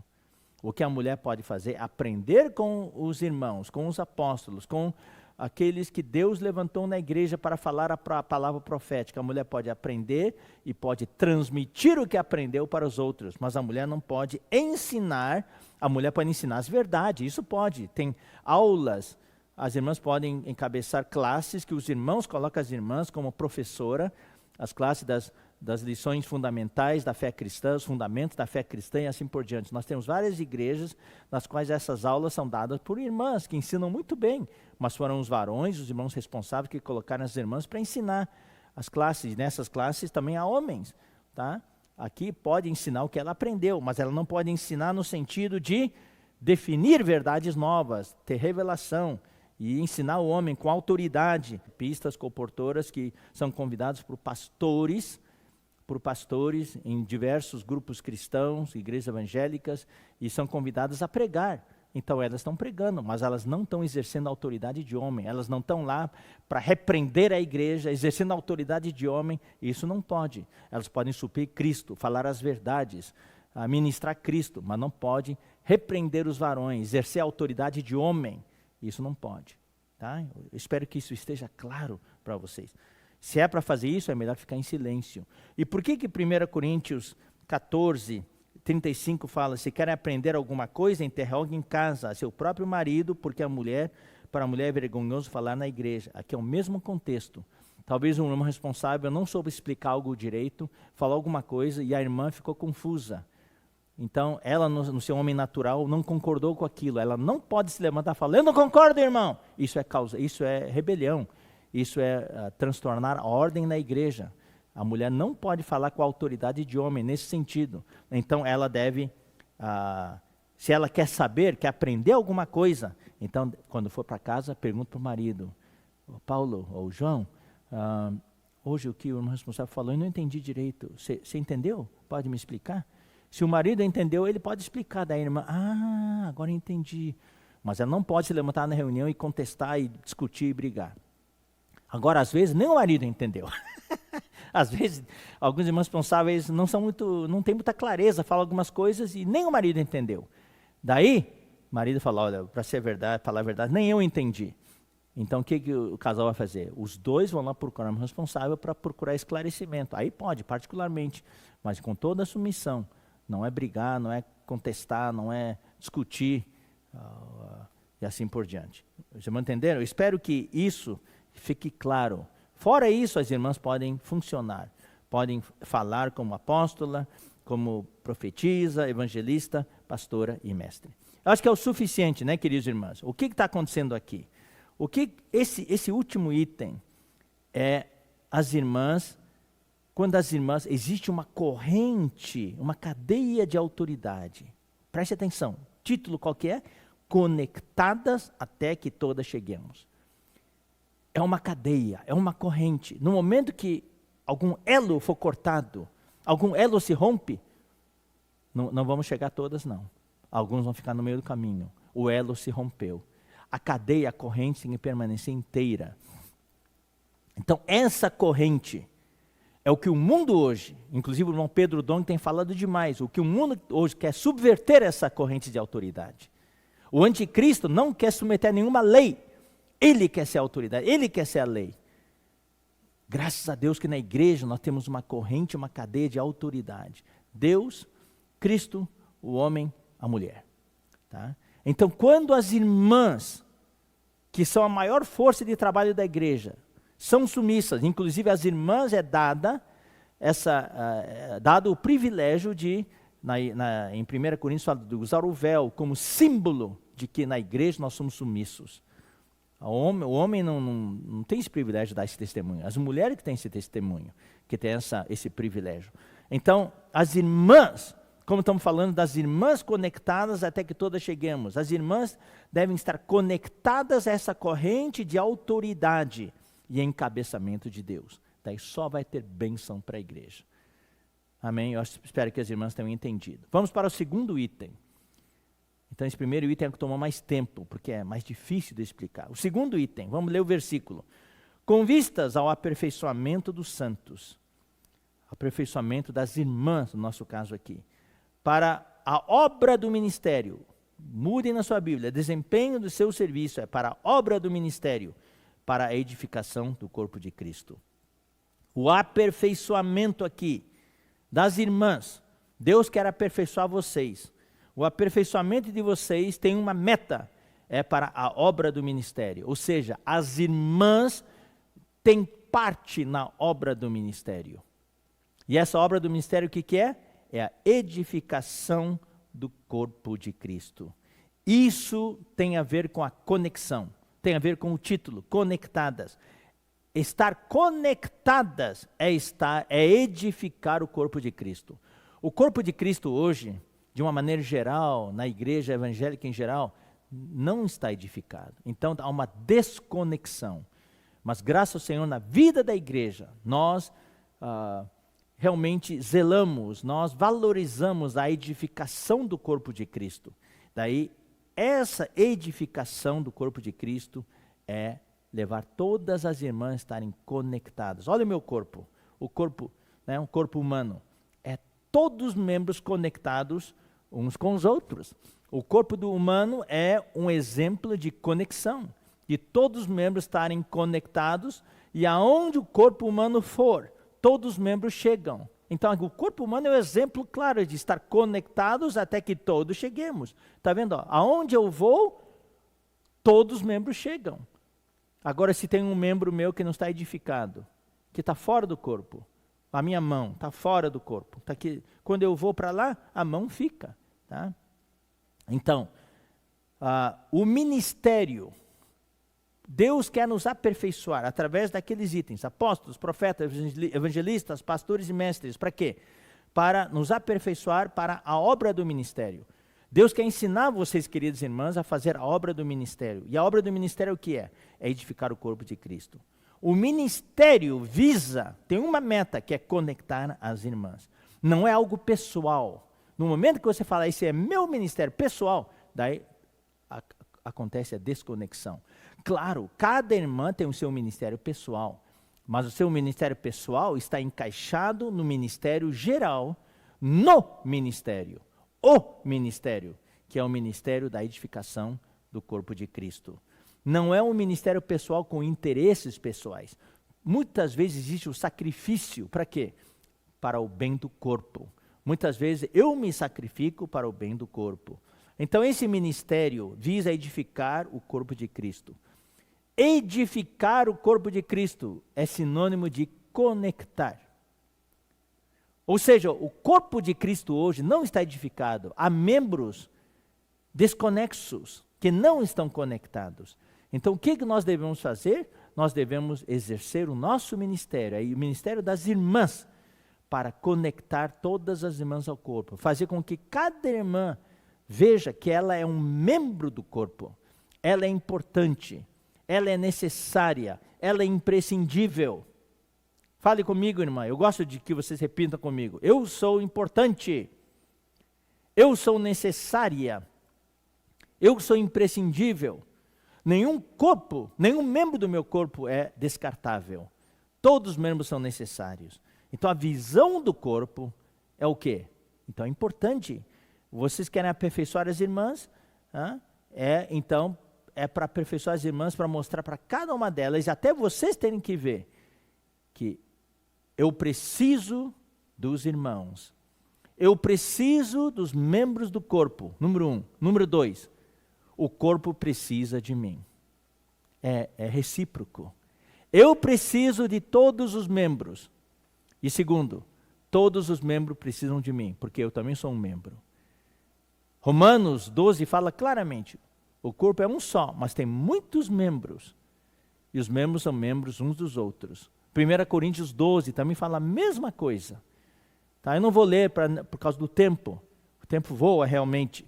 O que a mulher pode fazer é aprender com os irmãos, com os apóstolos, com aqueles que Deus levantou na igreja para falar a palavra profética. A mulher pode aprender e pode transmitir o que aprendeu para os outros, mas a mulher não pode ensinar. A mulher pode ensinar as verdades, isso pode. Tem aulas, as irmãs podem encabeçar classes que os irmãos colocam as irmãs como professora, as classes das lições fundamentais da fé cristã, os fundamentos da fé cristã e assim por diante. Nós temos várias igrejas nas quais essas aulas são dadas por irmãs que ensinam muito bem, mas foram os varões, os irmãos responsáveis que colocaram as irmãs para ensinar as classes. Nessas classes também há homens, tá? Aqui pode ensinar o que ela aprendeu, mas ela não pode ensinar no sentido de definir verdades novas, ter revelação e ensinar o homem com autoridade. Pistas comportoras que são convidados por pastores em diversos grupos cristãos, igrejas evangélicas, e são convidadas a pregar. Então elas estão pregando, mas elas não estão exercendo a autoridade de homem, elas não estão lá para repreender a igreja, exercendo a autoridade de homem, isso não pode. Elas podem suprir Cristo, falar as verdades, ministrar Cristo, mas não pode repreender os varões, exercer a autoridade de homem, isso não pode. Tá? Eu espero que isso esteja claro para vocês. Se é para fazer isso, é melhor ficar em silêncio. E por que 1 Coríntios 14, 35 fala, se querem aprender alguma coisa, interroguem em casa a seu próprio marido, porque para a mulher é vergonhoso falar na igreja. Aqui é o mesmo contexto. Talvez um irmão responsável não soube explicar algo direito, falou alguma coisa e a irmã ficou confusa. Então, ela no seu homem natural não concordou com aquilo. Ela não pode se levantar e falar, eu não concordo, irmão. Isso é rebelião. Isso é transtornar a ordem na igreja. A mulher não pode falar com a autoridade de homem nesse sentido. Então ela deve, se ela quer saber, quer aprender alguma coisa, então quando for para casa, pergunta para o marido, Paulo ou João, hoje o que o irmão responsável falou, eu não entendi direito. Você entendeu? Pode me explicar? Se o marido entendeu, ele pode explicar da irmã, agora entendi. Mas ela não pode se levantar na reunião e contestar, e discutir e brigar. Agora, às vezes, nem o marido entendeu. Às vezes, alguns irmãos responsáveis não têm muita clareza, falam algumas coisas e nem o marido entendeu. Daí, o marido fala, olha, para ser verdade, falar a verdade, nem eu entendi. Então, o que o casal vai fazer? Os dois vão lá procurar um responsável para procurar esclarecimento. Aí pode, particularmente, mas com toda a submissão. Não é brigar, não é contestar, não é discutir, e assim por diante. Vocês vão entender? Eu espero que isso fique claro. Fora isso, as irmãs podem funcionar. Podem falar como apóstola, como profetisa, evangelista, pastora e mestre. Eu acho que é o suficiente, né, queridos irmãos? O que está acontecendo aqui? Esse último item é as irmãs, quando as irmãs, existe uma corrente, uma cadeia de autoridade. Preste atenção, título qual que é? Conectadas até que todas cheguemos. É uma cadeia, é uma corrente. No momento que algum elo for cortado, algum elo se rompe, não vamos chegar todas não. Alguns vão ficar no meio do caminho. O elo se rompeu. A cadeia, a corrente tem que permanecer inteira. Então, essa corrente é o que o mundo hoje, inclusive o irmão Pedro Dong tem falado demais, o que o mundo hoje quer subverter essa corrente de autoridade. O anticristo não quer submeter a nenhuma lei. Ele quer ser a autoridade, ele quer ser a lei. Graças a Deus que na igreja nós temos uma corrente, uma cadeia de autoridade. Deus, Cristo, o homem, a mulher. Tá? Então, quando as irmãs, que são a maior força de trabalho da igreja, são submissas, inclusive as irmãs é dado o privilégio de, em 1 Coríntios, fala de usar o véu como símbolo de que na igreja nós somos submissos. O homem não tem esse privilégio de dar esse testemunho. As mulheres que têm esse testemunho, que têm esse privilégio. Então, as irmãs, como estamos falando das irmãs conectadas até que todas cheguemos, as irmãs devem estar conectadas a essa corrente de autoridade e encabeçamento de Deus. Daí só vai ter bênção para a igreja. Amém? Eu espero que as irmãs tenham entendido. Vamos para o segundo item. Então, esse primeiro item é o que tomou mais tempo, porque é mais difícil de explicar. O segundo item, vamos ler o versículo. Com vistas ao aperfeiçoamento dos santos, aperfeiçoamento das irmãs, no nosso caso aqui, para a obra do ministério, mudem na sua Bíblia, desempenho do seu serviço é para a obra do ministério, para a edificação do corpo de Cristo. O aperfeiçoamento aqui das irmãs, Deus quer aperfeiçoar vocês. O aperfeiçoamento de vocês tem uma meta, é para a obra do ministério. Ou seja, as irmãs têm parte na obra do ministério. E essa obra do ministério o que é? É a edificação do corpo de Cristo. Isso tem a ver com a conexão, tem a ver com o título, conectadas. Estar conectadas é edificar o corpo de Cristo. O corpo de Cristo hoje, de uma maneira geral, na igreja evangélica em geral, não está edificado. Então há uma desconexão. Mas graças ao Senhor, na vida da igreja, nós realmente zelamos, nós valorizamos a edificação do corpo de Cristo. Daí, essa edificação do corpo de Cristo é levar todas as irmãs a estarem conectadas. Olha o meu corpo, o corpo, né, um corpo humano, é todos os membros conectados uns com os outros. O corpo do humano é um exemplo de conexão, de todos os membros estarem conectados, e aonde o corpo humano for, todos os membros chegam. Então, o corpo humano é um exemplo claro de estar conectados até que todos cheguemos. Está vendo? Ó? Aonde eu vou, todos os membros chegam. Agora, se tem um membro meu que não está edificado, que está fora do corpo, a minha mão está fora do corpo, tá aqui, quando eu vou para lá, a mão fica. Tá? Então, o ministério, Deus quer nos aperfeiçoar através daqueles itens, apóstolos, profetas, evangelistas, pastores e mestres. Para quê? Para nos aperfeiçoar para a obra do ministério. Deus quer ensinar vocês, queridos irmãos, a fazer a obra do ministério. E a obra do ministério o que é? É edificar o corpo de Cristo. O ministério visa, tem uma meta, que é conectar as irmãs. Não é algo pessoal. No momento que você fala, esse é meu ministério pessoal, daí acontece a desconexão. Claro, cada irmã tem o seu ministério pessoal. Mas o seu ministério pessoal está encaixado no ministério geral, no ministério, o ministério, que é o ministério da edificação do corpo de Cristo. Não é um ministério pessoal com interesses pessoais. Muitas vezes existe o sacrifício, para quê? Para o bem do corpo. Muitas vezes eu me sacrifico para o bem do corpo. Então esse ministério visa edificar o corpo de Cristo. Edificar o corpo de Cristo é sinônimo de conectar. Ou seja, o corpo de Cristo hoje não está edificado. Há membros desconexos, que não estão conectados. Então o que nós devemos fazer? Nós devemos exercer o nosso ministério, aí, o ministério das irmãs, para conectar todas as irmãs ao corpo. Fazer com que cada irmã veja que ela é um membro do corpo. Ela é importante. Ela é necessária, ela é imprescindível. Fale comigo, irmã, eu gosto de que vocês repitam comigo. Eu sou importante, eu sou necessária, eu sou imprescindível. Nenhum corpo, nenhum membro do meu corpo é descartável. Todos os membros são necessários. Então a visão do corpo é o quê? Então é importante. Vocês querem aperfeiçoar as irmãs? Então é para aperfeiçoar as irmãs, para mostrar para cada uma delas, e até vocês terem que ver, que eu preciso dos irmãos. Eu preciso dos membros do corpo, número 1. Número 2, o corpo precisa de mim. É recíproco. Eu preciso de todos os membros. E segundo, todos os membros precisam de mim, porque eu também sou um membro. Romanos 12 fala claramente, o corpo é um só, mas tem muitos membros. E os membros são membros uns dos outros. 1 Coríntios 12 também fala a mesma coisa. Tá? Eu não vou ler por causa do tempo. O tempo voa realmente.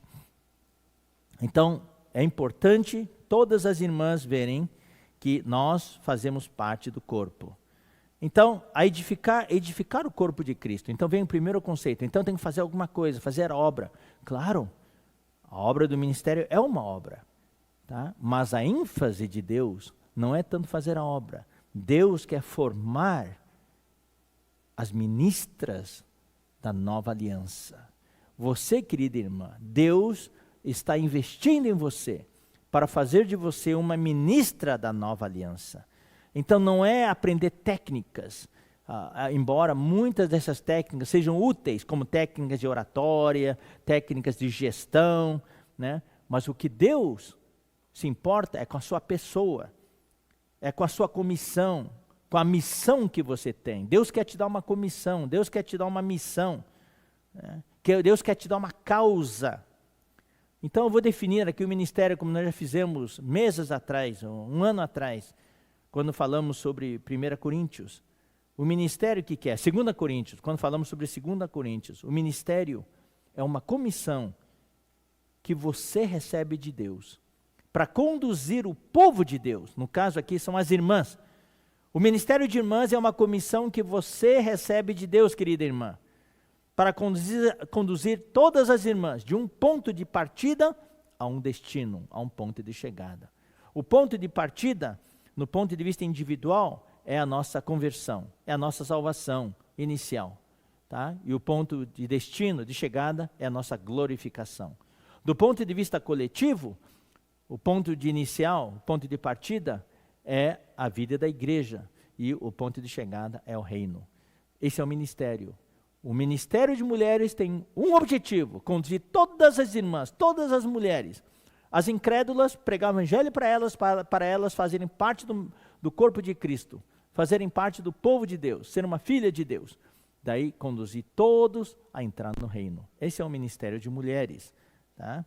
Então, é importante todas as irmãs verem que nós fazemos parte do corpo. Então, a edificar o corpo de Cristo. Então, vem o primeiro conceito. Então, tem que fazer alguma coisa, fazer a obra. Claro, a obra do ministério é uma obra, tá? Mas a ênfase de Deus não é tanto fazer a obra. Deus quer formar as ministras da nova aliança. Você, querida irmã, Deus está investindo em você para fazer de você uma ministra da nova aliança. Então não é aprender técnicas, embora muitas dessas técnicas sejam úteis, como técnicas de oratória, técnicas de gestão, né? Mas o que Deus se importa é com a sua pessoa, é com a sua comissão, com a missão que você tem. Deus quer te dar uma comissão, Deus quer te dar uma missão, né? Deus quer te dar uma causa. Então eu vou definir aqui o ministério como nós já fizemos meses atrás, um ano atrás, quando falamos sobre 1 Coríntios. O ministério o que é? 2 Coríntios, quando falamos sobre 2 Coríntios. O ministério é uma comissão que você recebe de Deus para conduzir o povo de Deus. No caso aqui são as irmãs. O ministério de irmãs é uma comissão que você recebe de Deus, querida irmã, para conduzir todas as irmãs de um ponto de partida a um destino, a um ponto de chegada. O ponto de partida, no ponto de vista individual, é a nossa conversão, é a nossa salvação inicial. Tá? E o ponto de destino, de chegada, é a nossa glorificação. Do ponto de vista coletivo, o ponto de inicial, o ponto de partida, é a vida da igreja. E o ponto de chegada é o reino. Esse é o ministério. O ministério de mulheres tem um objetivo: conduzir todas as irmãs, todas as mulheres, as incrédulas, pregar o evangelho para elas fazerem parte do corpo de Cristo, fazerem parte do povo de Deus, ser uma filha de Deus. Daí conduzir todos a entrar no reino. Esse é o ministério de mulheres. Tá?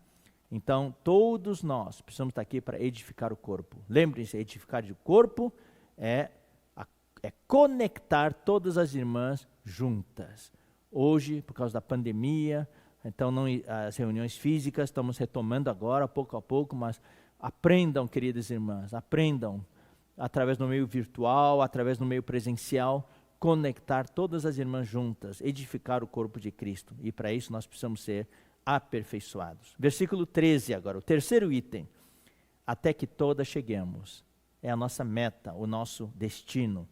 Então todos nós precisamos estar aqui para edificar o corpo. Lembrem-se, edificar o corpo é conectar todas as irmãs juntas. Hoje, por causa da pandemia, então as reuniões físicas estamos retomando agora, pouco a pouco, mas aprendam, queridas irmãs, aprendam, através do meio virtual, através do meio presencial, conectar todas as irmãs juntas, edificar o corpo de Cristo. E para isso nós precisamos ser aperfeiçoados. Versículo 13 agora, o terceiro item. Até que todas cheguemos. É a nossa meta, o nosso destino.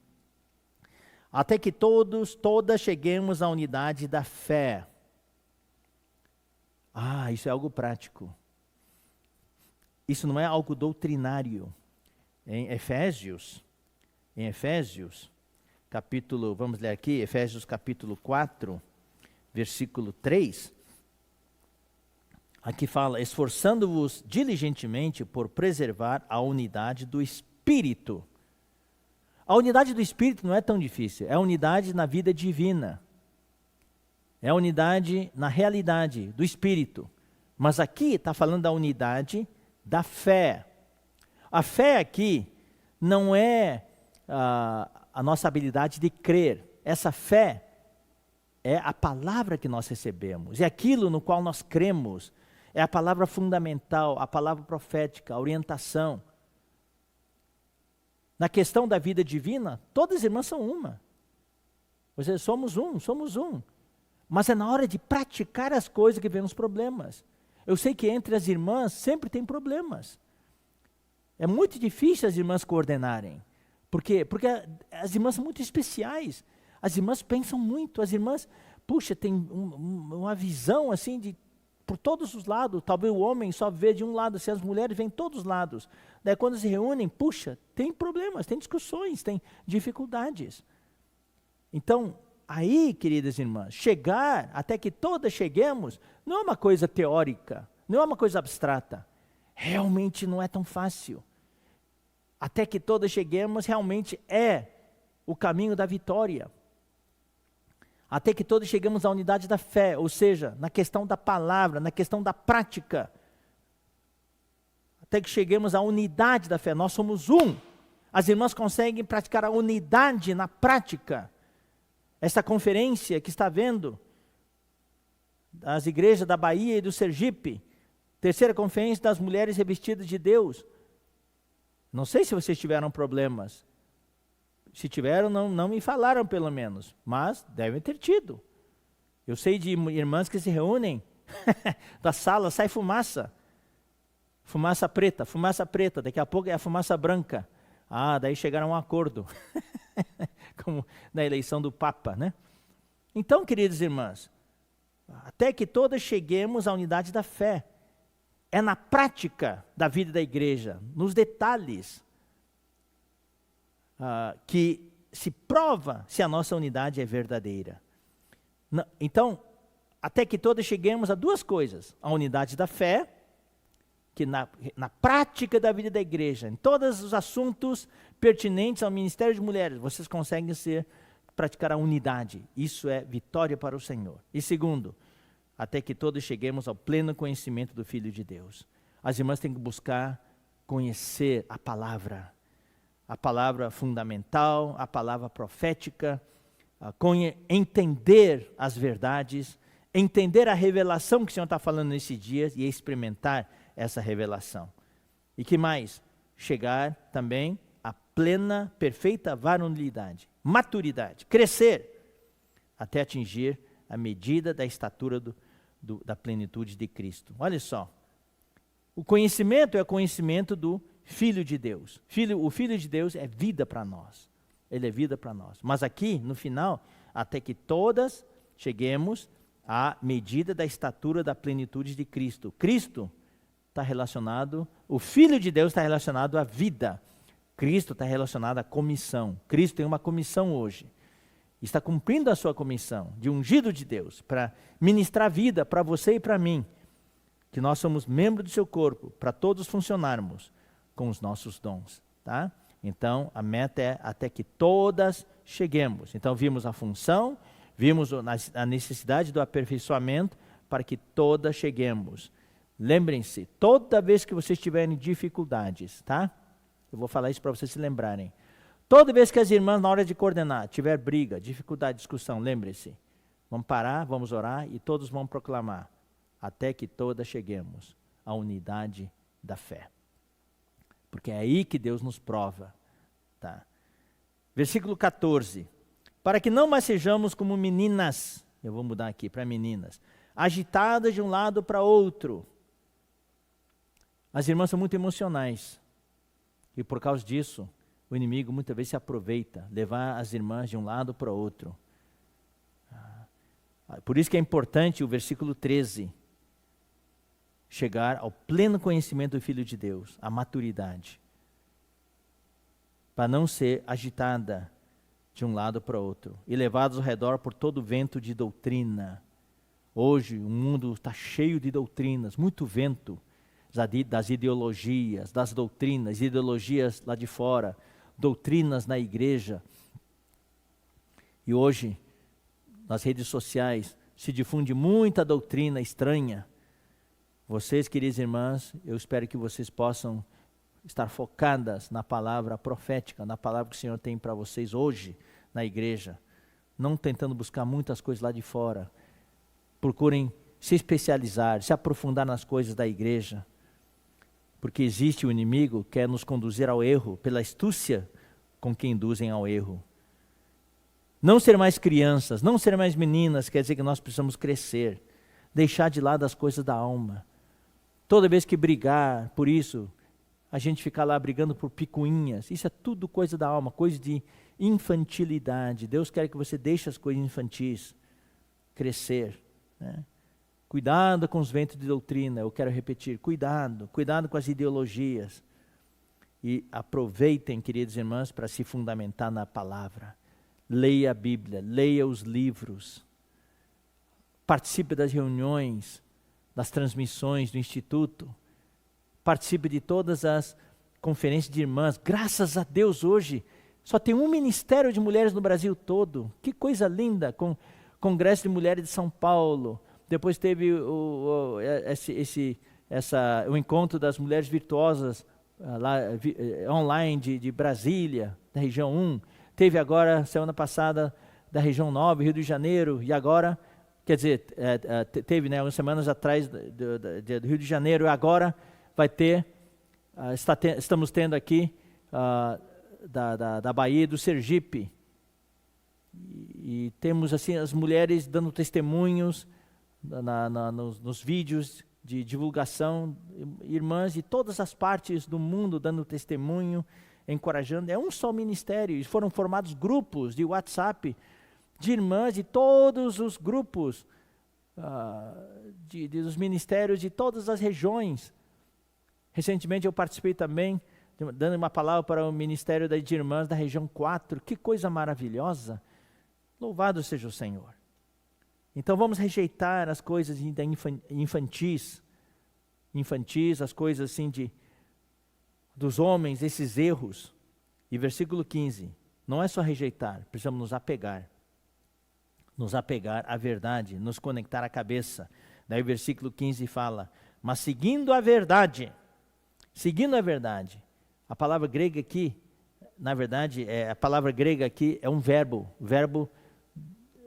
até que todas cheguemos à unidade da fé. Isso é algo prático. Isso não é algo doutrinário. Em Efésios, capítulo, vamos ler aqui, Efésios capítulo 4, versículo 3. Aqui fala, esforçando-vos diligentemente por preservar a unidade do Espírito. A unidade do Espírito não é tão difícil, é a unidade na vida divina. É a unidade na realidade do Espírito. Mas aqui está falando da unidade da fé. A fé aqui não é a nossa habilidade de crer. Essa fé é a palavra que nós recebemos. É aquilo no qual nós cremos. É a palavra fundamental, a palavra profética, a orientação. Na questão da vida divina, todas as irmãs são uma. Ou seja, somos um. Mas é na hora de praticar as coisas que vem os problemas. Eu sei que entre as irmãs sempre tem problemas. É muito difícil as irmãs coordenarem. Por quê? Porque as irmãs são muito especiais. As irmãs pensam muito. As irmãs, têm uma visão assim por todos os lados. Talvez o homem só vê de um lado, assim, as mulheres veem todos os lados. Daí quando se reúnem, tem problemas, tem discussões, tem dificuldades. Então, aí, queridas irmãs, chegar até que todas cheguemos, não é uma coisa teórica, não é uma coisa abstrata. Realmente não é tão fácil. Até que todas cheguemos, realmente é o caminho da vitória. Até que todos cheguemos à unidade da fé, ou seja, na questão da palavra, na questão da prática. Até que cheguemos à unidade da fé, nós somos um. As irmãs conseguem praticar a unidade na prática. Essa conferência que está vendo, das igrejas da Bahia e do Sergipe, terceira conferência das mulheres revestidas de Deus. Não sei se vocês tiveram problemas. Se tiveram, não me falaram pelo menos, mas devem ter tido. Eu sei de irmãs que se reúnem, da sala sai fumaça. Fumaça preta, daqui a pouco é a fumaça branca. Daí chegaram a um acordo, como na eleição do Papa, né? Então, queridas irmãs, até que todas cheguemos à unidade da fé. É na prática da vida da igreja, nos detalhes, que se prova se a nossa unidade é verdadeira. Então, até que todos cheguemos a duas coisas: a unidade da fé, que na prática da vida da igreja, em todos os assuntos pertinentes ao ministério de mulheres, vocês conseguem praticar a unidade. Isso é vitória para o Senhor. E segundo, até que todos cheguemos ao pleno conhecimento do Filho de Deus. As irmãs têm que buscar conhecer a palavra fundamental, a palavra profética, entender as verdades, entender a revelação que o Senhor está falando nesses dias e experimentar essa revelação. E que mais? Chegar também à plena, perfeita varonilidade, maturidade, crescer, até atingir a medida da estatura da plenitude de Cristo. Olha só, o conhecimento é o conhecimento do Filho de Deus. O Filho de Deus é vida para nós. Ele é vida para nós. Mas aqui, no final, até que todas cheguemos à medida da estatura da plenitude de Cristo. Cristo está relacionado, o Filho de Deus está relacionado à vida. Cristo está relacionado à comissão. Cristo tem uma comissão hoje. Está cumprindo a sua comissão de ungido de Deus para ministrar vida para você e para mim. Que nós somos membros do seu corpo, para todos funcionarmos com os nossos dons, tá? Então, a meta é até que todas cheguemos. Então, vimos a função, vimos a necessidade do aperfeiçoamento para que todas cheguemos. Lembrem-se, toda vez que vocês tiverem dificuldades, tá? Eu vou falar isso para vocês se lembrarem. Toda vez que as irmãs, na hora de coordenar, tiver briga, dificuldade, discussão, lembrem-se. Vamos parar, vamos orar e todos vão proclamar. Até que todas cheguemos à unidade da fé. Porque é aí que Deus nos prova. Tá? Versículo 14. Para que não mais sejamos como meninas, eu vou mudar aqui para meninas, agitadas de um lado para outro. As irmãs são muito emocionais. E por causa disso, o inimigo muitas vezes se aproveita, levar as irmãs de um lado para o outro. Por isso que é importante o versículo 13, chegar ao pleno conhecimento do Filho de Deus, a maturidade, para não ser agitada de um lado para o outro, e levados ao redor por todo vento de doutrina. Hoje o mundo está cheio de doutrinas, muito vento, das ideologias, das doutrinas, ideologias lá de fora, doutrinas na igreja. E hoje, nas redes sociais, se difunde muita doutrina estranha. Vocês, queridas irmãs, eu espero que vocês possam estar focadas na palavra profética, na palavra que o Senhor tem para vocês hoje na igreja. Não tentando buscar muitas coisas lá de fora. Procurem se especializar, se aprofundar nas coisas da igreja. Porque existe o inimigo que quer nos conduzir ao erro, pela astúcia com que induzem ao erro. Não ser mais crianças, não ser mais meninas, quer dizer que nós precisamos crescer. Deixar de lado as coisas da alma. Toda vez que brigar por isso, a gente ficar lá brigando por picuinhas, isso é tudo coisa da alma, coisa de infantilidade. Deus quer que você deixe as coisas infantis crescer, né? Cuidado com os ventos de doutrina, eu quero repetir, cuidado com as ideologias. E aproveitem, queridas irmãs, para se fundamentar na palavra. Leia a Bíblia, leia os livros, participe das reuniões, das transmissões do Instituto, participe de todas as conferências de irmãs. Graças a Deus hoje, só tem um ministério de mulheres no Brasil todo. Que coisa linda, com Congresso de Mulheres de São Paulo. Depois teve o encontro das mulheres virtuosas lá, online de Brasília, da região 1. Teve agora, semana passada, da região 9, Rio de Janeiro, e agora, quer dizer, teve, né, algumas semanas atrás do Rio de Janeiro, e agora vai ter, estamos tendo aqui da Bahia e do Sergipe. E temos assim as mulheres dando testemunhos nos vídeos de divulgação, irmãs de todas as partes do mundo dando testemunho, encorajando. É um só ministério, e foram formados grupos de WhatsApp de irmãs de todos os grupos, dos ministérios de todas as regiões. Recentemente eu participei também, dando uma palavra para o ministério de irmãs da região 4, que coisa maravilhosa, louvado seja o Senhor. Então vamos rejeitar as coisas ainda infantis, as coisas assim dos homens, esses erros. E versículo 15, não é só rejeitar, precisamos nos apegar à verdade, nos conectar à cabeça. Daí o versículo 15 fala, mas seguindo a verdade, a palavra grega aqui, na verdade, a palavra grega aqui é um verbo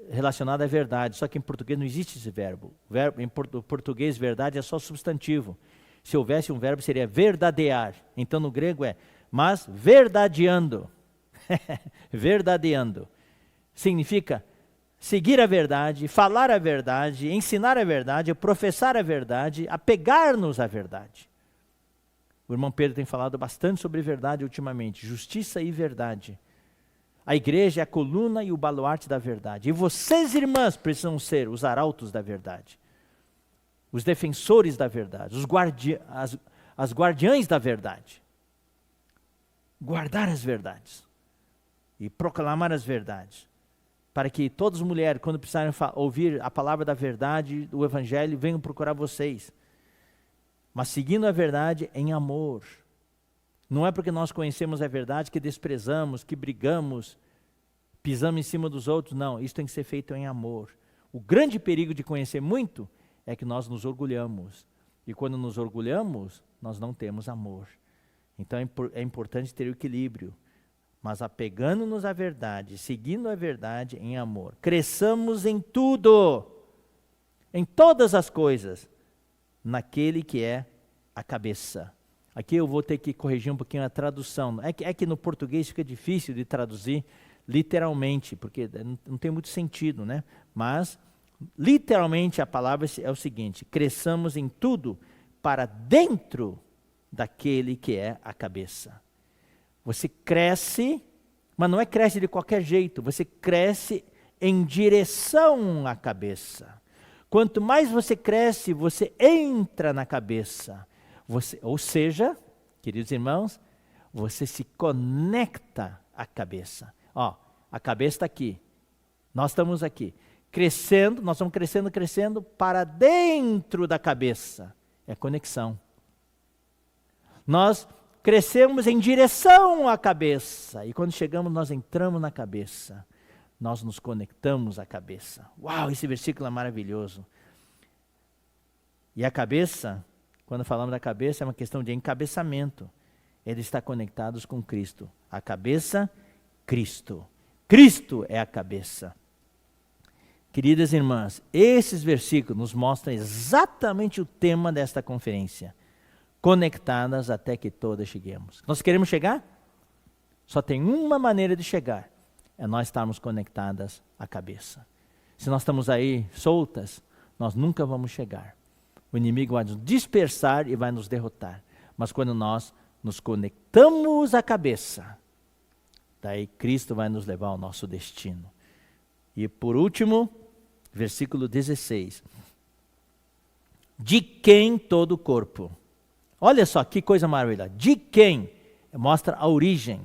relacionado à verdade, só que em português não existe esse verbo. Em português, verdade é só substantivo. Se houvesse um verbo, seria verdadear. Então, no grego mas verdadeando. Verdadeando. Significa seguir a verdade, falar a verdade, ensinar a verdade, professar a verdade, apegar-nos à verdade. O irmão Pedro tem falado bastante sobre verdade ultimamente, justiça e verdade. A igreja é a coluna e o baluarte da verdade. E vocês, irmãs, precisam ser os arautos da verdade. Os defensores da verdade, as guardiãs da verdade. Guardar as verdades e proclamar as verdades. Para que todas as mulheres, quando precisarem ouvir a palavra da verdade, do evangelho, venham procurar vocês. Mas seguindo a verdade em amor. Não é porque nós conhecemos a verdade que desprezamos, que brigamos, pisamos em cima dos outros. Não, isso tem que ser feito em amor. O grande perigo de conhecer muito é que nós nos orgulhamos. E quando nos orgulhamos, nós não temos amor. Então é importante ter o equilíbrio. Mas apegando-nos à verdade, seguindo a verdade em amor. Cresçamos em tudo, em todas as coisas, naquele que é a cabeça. Aqui eu vou ter que corrigir um pouquinho a tradução. É que no português fica difícil de traduzir literalmente, porque não tem muito sentido, né? Mas, literalmente, a palavra é o seguinte: cresçamos em tudo para dentro daquele que é a cabeça. Você cresce, mas não é cresce de qualquer jeito, você cresce em direção à cabeça. Quanto mais você cresce, você entra na cabeça. Ou seja, queridos irmãos, você se conecta à cabeça. Ó, a cabeça está aqui, nós estamos aqui. Crescendo, nós vamos crescendo para dentro da cabeça. É conexão. Nós crescemos em direção à cabeça. E quando chegamos, nós entramos na cabeça. Nós nos conectamos à cabeça. Uau, esse versículo é maravilhoso. E a cabeça, quando falamos da cabeça, é uma questão de encabeçamento. Ele está conectado com Cristo. A cabeça, Cristo. Cristo é a cabeça. Queridas irmãs, esses versículos nos mostram exatamente o tema desta conferência. Conectadas até que todas cheguemos. Nós queremos chegar? Só tem uma maneira de chegar. É nós estarmos conectadas à cabeça. Se nós estamos aí soltas, nós nunca vamos chegar. O inimigo vai nos dispersar e vai nos derrotar. Mas quando nós nos conectamos à cabeça, daí Cristo vai nos levar ao nosso destino. E por último, versículo 16. De quem todo o corpo? Olha só que coisa maravilhosa. De quem? Mostra a origem.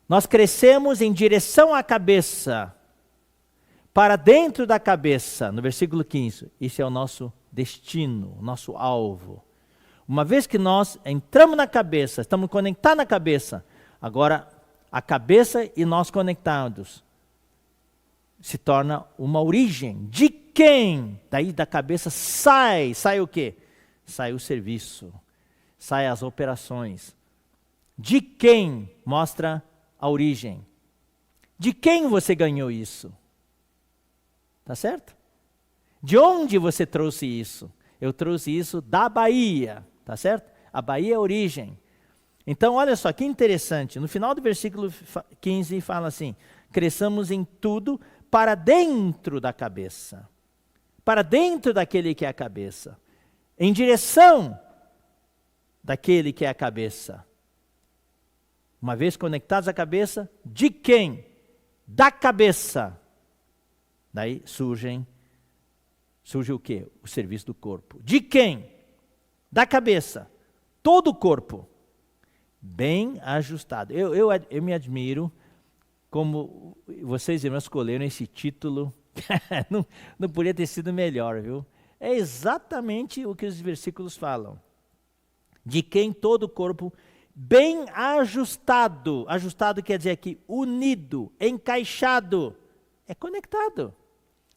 Nós crescemos em direção à cabeça, para dentro da cabeça, no versículo 15. Esse é o nosso destino, o nosso alvo. Uma vez que nós entramos na cabeça, estamos conectados na cabeça, agora a cabeça e nós conectados se torna uma origem. De quem? Daí da cabeça sai o quê? Sai o serviço, sai as operações. De quem? Mostra a origem. De quem você ganhou isso? Tá certo? De onde você trouxe isso? Eu trouxe isso da Bahia, tá certo? A Bahia é a origem. Então, olha só que interessante. No final do versículo 15 fala assim: cresçamos em tudo para dentro da cabeça. Para dentro daquele que é a cabeça. Em direção daquele que é a cabeça. Uma vez conectados à cabeça, de quem? Da cabeça. Daí surge o quê? O serviço do corpo. De quem? Da cabeça. Todo o corpo. Bem ajustado. Eu me admiro como vocês, irmãos, escolheram esse título. não poderia ter sido melhor, viu? É exatamente o que os versículos falam. De quem todo o corpo bem ajustado. Ajustado quer dizer aqui unido, encaixado. É conectado.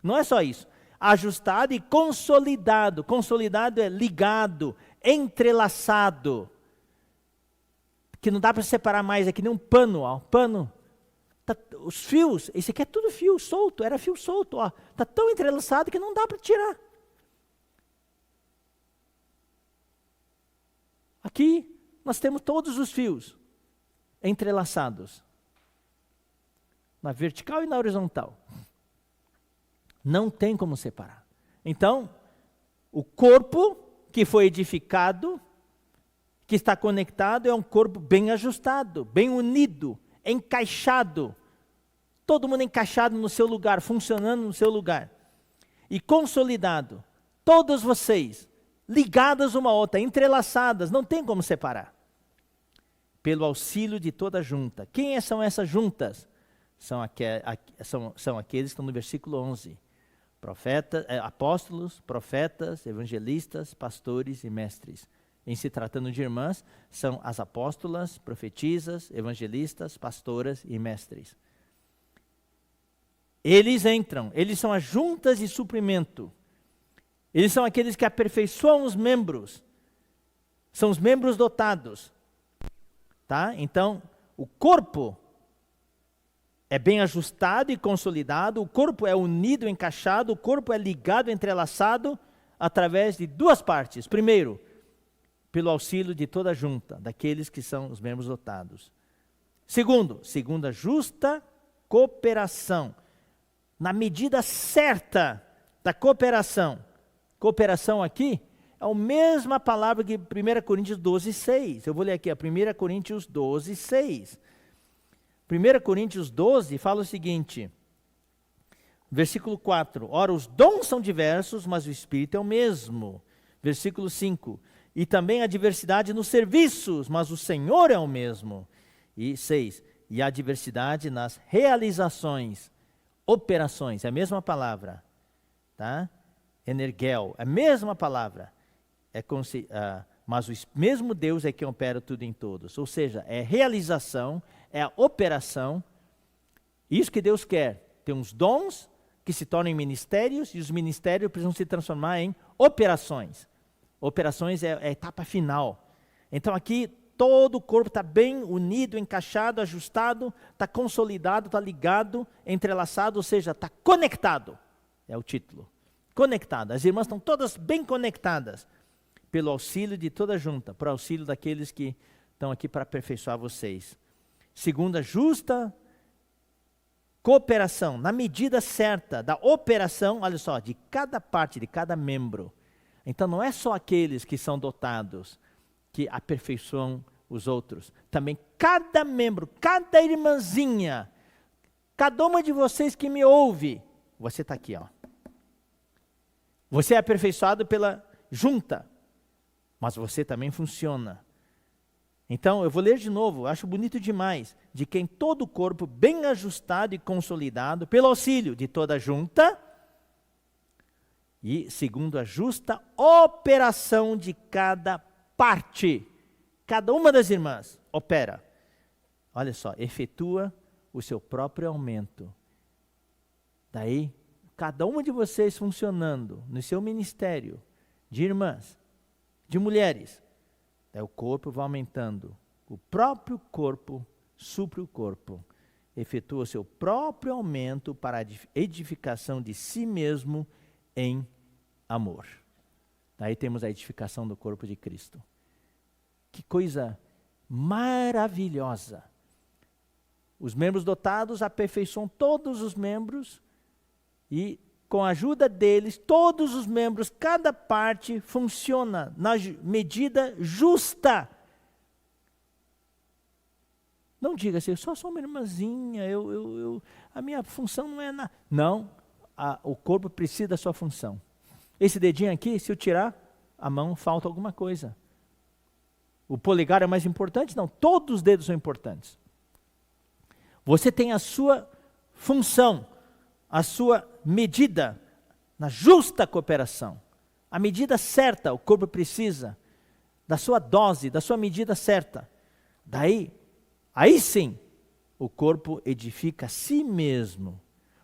Não é só isso. Ajustado e consolidado. Consolidado é ligado, entrelaçado. Que não dá para separar mais, é que nem um pano, ó. Pano. Tá, os fios, esse aqui é tudo fio solto, era fio solto, ó. Tá tão entrelaçado que não dá para tirar. Aqui nós temos todos os fios entrelaçados. Na vertical e na horizontal. Não tem como separar. Então, o corpo que foi edificado, que está conectado, é um corpo bem ajustado, bem unido, encaixado. Todo mundo encaixado no seu lugar, funcionando no seu lugar. E consolidado. Todos vocês, ligadas uma à outra, entrelaçadas, não tem como separar. Pelo auxílio de toda junta. Quem são essas juntas? São aqueles que estão no versículo 11. Apóstolos, profetas, evangelistas, pastores e mestres. Em se tratando de irmãs, são as apóstolas, profetisas, evangelistas, pastoras e mestres. Eles entram, eles são as juntas de suprimento. Eles são aqueles que aperfeiçoam os membros. São os membros dotados. Tá? Então, o corpo é bem ajustado e consolidado, o corpo é unido, encaixado, o corpo é ligado, entrelaçado, através de duas partes. Primeiro, pelo auxílio de toda a junta, daqueles que são os membros dotados. Segundo, a justa cooperação, na medida certa da cooperação. Cooperação aqui É a mesma palavra que 1 Coríntios 12:6. Eu vou ler aqui, 1 Coríntios 12:6. 1 Coríntios 12 fala o seguinte, versículo 4. Ora, os dons são diversos, mas o Espírito é o mesmo. Versículo 5. E também há diversidade nos serviços, mas o Senhor é o mesmo. E 6. E há diversidade nas realizações, operações, é a mesma palavra. Tá? Energel, a mesma palavra. Mas o mesmo Deus é quem opera tudo em todos. Ou seja, é realização, é a operação. Isso que Deus quer. Tem uns dons que se tornem ministérios e os ministérios precisam se transformar em operações. Operações é a etapa final. Então aqui todo o corpo está bem unido, encaixado, ajustado, está consolidado, está ligado, entrelaçado, ou seja, está conectado. É o título. Conectado. As irmãs estão todas bem conectadas pelo auxílio de toda a junta, para o auxílio daqueles que estão aqui para aperfeiçoar vocês. Segunda, justa cooperação, na medida certa da operação, olha só, de cada parte, de cada membro. Então não é só aqueles que são dotados que aperfeiçoam os outros. Também cada membro, cada irmãzinha, cada uma de vocês que me ouve, você está aqui, ó. Você é aperfeiçoado pela junta, mas você também funciona. Então, eu vou ler de novo, acho bonito demais. De quem todo o corpo, bem ajustado e consolidado, pelo auxílio de toda a junta, e segundo a justa operação de cada parte, cada uma das irmãs opera. Olha só, efetua o seu próprio aumento. Daí, cada uma de vocês funcionando no seu ministério, de irmãs, de mulheres, daí o corpo vai aumentando. O próprio corpo supre o corpo. Efetua o seu próprio aumento para a edificação de si mesmo em amor. Daí temos a edificação do corpo de Cristo. Que coisa maravilhosa. Os membros dotados aperfeiçoam todos os membros e com a ajuda deles, todos os membros, cada parte funciona na medida justa. Não diga assim, eu só sou uma irmãzinha, a minha função não é nada. Não, o corpo precisa da sua função. Esse dedinho aqui, se eu tirar a mão, falta alguma coisa. O polegar é mais importante? Não, todos os dedos são importantes. Você tem a sua função, a sua medida, na justa cooperação. A medida certa, o corpo precisa da sua dose, da sua medida certa. Daí, aí sim, o corpo edifica a si mesmo.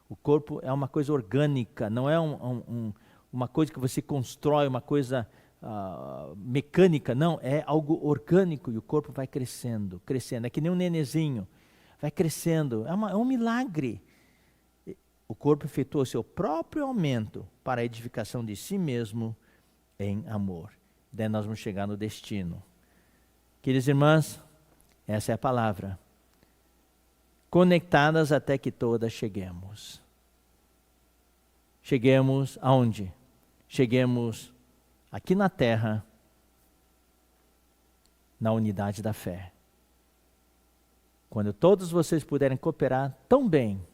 O corpo é uma coisa orgânica, não é uma coisa que você constrói, uma coisa mecânica, não, é algo orgânico e o corpo vai crescendo, crescendo. É que nem um nenezinho, vai crescendo, é um milagre. O corpo efetua o seu próprio aumento para a edificação de si mesmo em amor. Daí nós vamos chegar no destino. Queridas irmãs, essa é a palavra. Conectadas até que todas cheguemos. Cheguemos aonde? Cheguemos aqui na terra, na unidade da fé. Quando todos vocês puderem cooperar tão bem,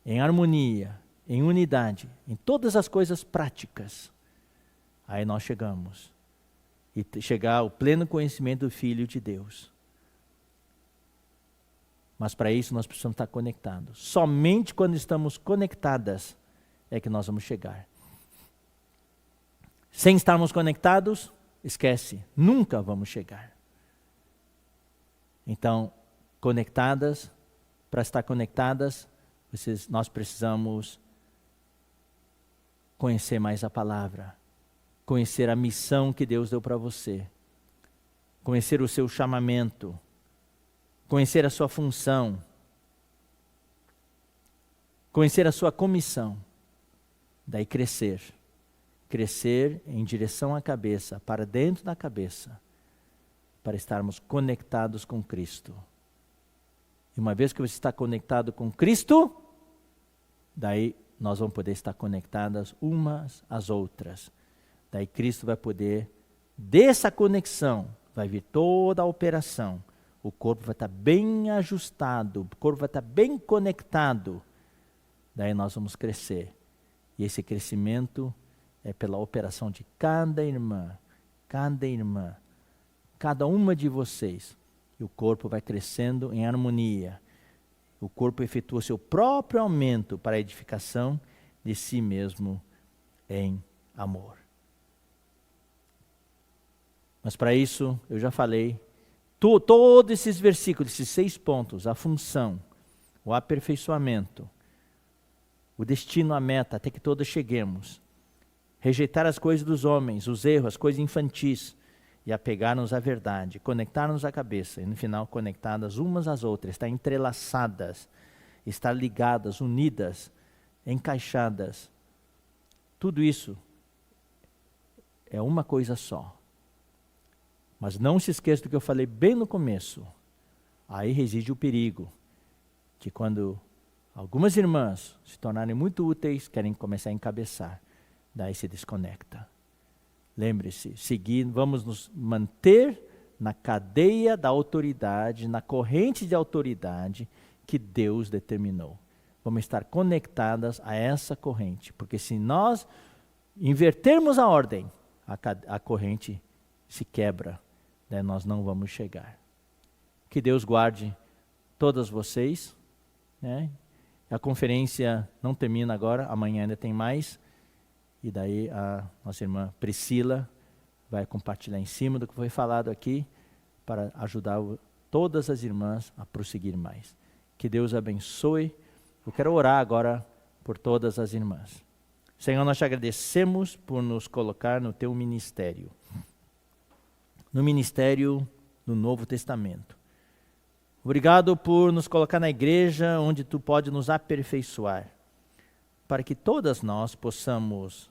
em harmonia, em unidade, em todas as coisas práticas, aí nós chegamos. E chegar ao pleno conhecimento do Filho de Deus. Mas para isso nós precisamos estar conectados. Somente quando estamos conectadas é que nós vamos chegar. Sem estarmos conectados, esquece, nunca vamos chegar. Então, conectadas, para estar conectadas, nós precisamos conhecer mais a palavra, conhecer a missão que Deus deu para você, conhecer o seu chamamento, conhecer a sua função, conhecer a sua comissão, daí crescer em direção à cabeça, para dentro da cabeça, para estarmos conectados com Cristo. E uma vez que você está conectado com Cristo, daí nós vamos poder estar conectadas umas às outras. Daí Cristo vai poder, dessa conexão, vai vir toda a operação. O corpo vai estar bem ajustado, o corpo vai estar bem conectado. Daí nós vamos crescer. E esse crescimento é pela operação de cada irmã, cada uma de vocês. E o corpo vai crescendo em harmonia. O corpo efetua seu próprio aumento para a edificação de si mesmo em amor. Mas para isso, eu já falei, todos esses versículos, esses 6 pontos, a função, o aperfeiçoamento, o destino, a meta, até que todos cheguemos. Rejeitar as coisas dos homens, os erros, as coisas infantis, e apegar-nos à verdade, conectar-nos à cabeça, e no final conectadas umas às outras, estar entrelaçadas, estar ligadas, unidas, encaixadas. Tudo isso é uma coisa só. Mas não se esqueça do que eu falei bem no começo. Aí reside o perigo, que quando algumas irmãs se tornarem muito úteis, querem começar a encabeçar, daí se desconecta. Lembre-se, vamos nos manter na cadeia da autoridade, na corrente de autoridade que Deus determinou. Vamos estar conectadas a essa corrente, porque se nós invertermos a ordem, a corrente se quebra, daí nós não vamos chegar. Que Deus guarde todas vocês, né? A conferência não termina agora, amanhã ainda tem mais. E daí a nossa irmã Priscila vai compartilhar em cima do que foi falado aqui para ajudar todas as irmãs a prosseguir mais. Que Deus abençoe. Eu quero orar agora por todas as irmãs. Senhor, nós te agradecemos por nos colocar no teu ministério. No ministério do Novo Testamento. Obrigado por nos colocar na igreja onde tu pode nos aperfeiçoar, para que todas nós possamos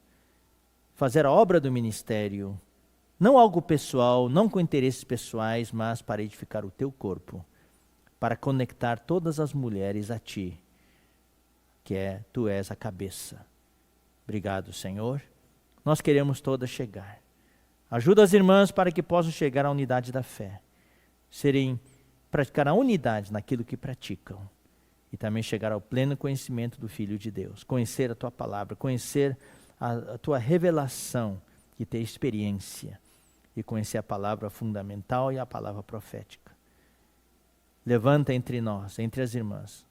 fazer a obra do ministério, não algo pessoal, não com interesses pessoais, mas para edificar o teu corpo, para conectar todas as mulheres a ti, tu és a cabeça. Obrigado, Senhor. Nós queremos todas chegar. Ajuda as irmãs para que possam chegar à unidade da fé, praticar a unidade naquilo que praticam e também chegar ao pleno conhecimento do Filho de Deus, conhecer a tua palavra, conhecer a tua revelação e ter experiência e conhecer a palavra fundamental e a palavra profética. Levanta entre nós, entre as irmãs,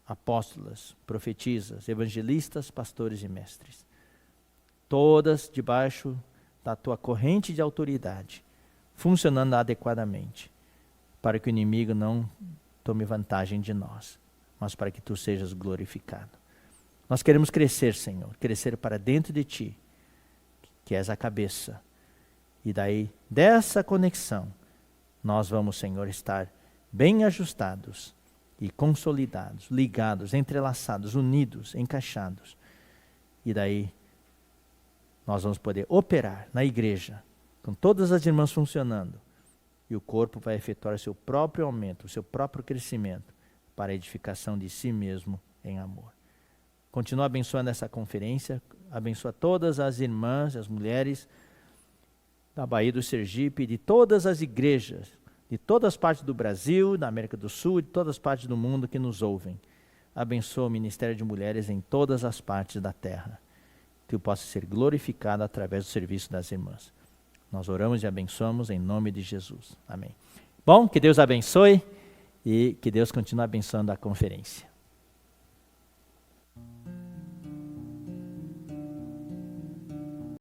apóstolas, profetisas, evangelistas, pastores e mestres, todas debaixo da tua corrente de autoridade, funcionando adequadamente, para que o inimigo não tome vantagem de nós, mas para que tu sejas glorificado. Nós queremos crescer, Senhor, crescer para dentro de ti, que és a cabeça. E daí, dessa conexão, nós vamos, Senhor, estar bem ajustados e consolidados, ligados, entrelaçados, unidos, encaixados. E daí, nós vamos poder operar na igreja, com todas as irmãs funcionando, e o corpo vai efetuar o seu próprio aumento, o seu próprio crescimento, para a edificação de si mesmo em amor. Continua abençoando essa conferência, abençoa todas as irmãs, as mulheres da Baía do Sergipe, de todas as igrejas, de todas as partes do Brasil, da América do Sul, de todas as partes do mundo que nos ouvem. Abençoa o Ministério de Mulheres em todas as partes da terra, que possa ser glorificado através do serviço das irmãs. Nós oramos e abençoamos em nome de Jesus. Amém. Bom, que Deus abençoe e que Deus continue abençoando a conferência.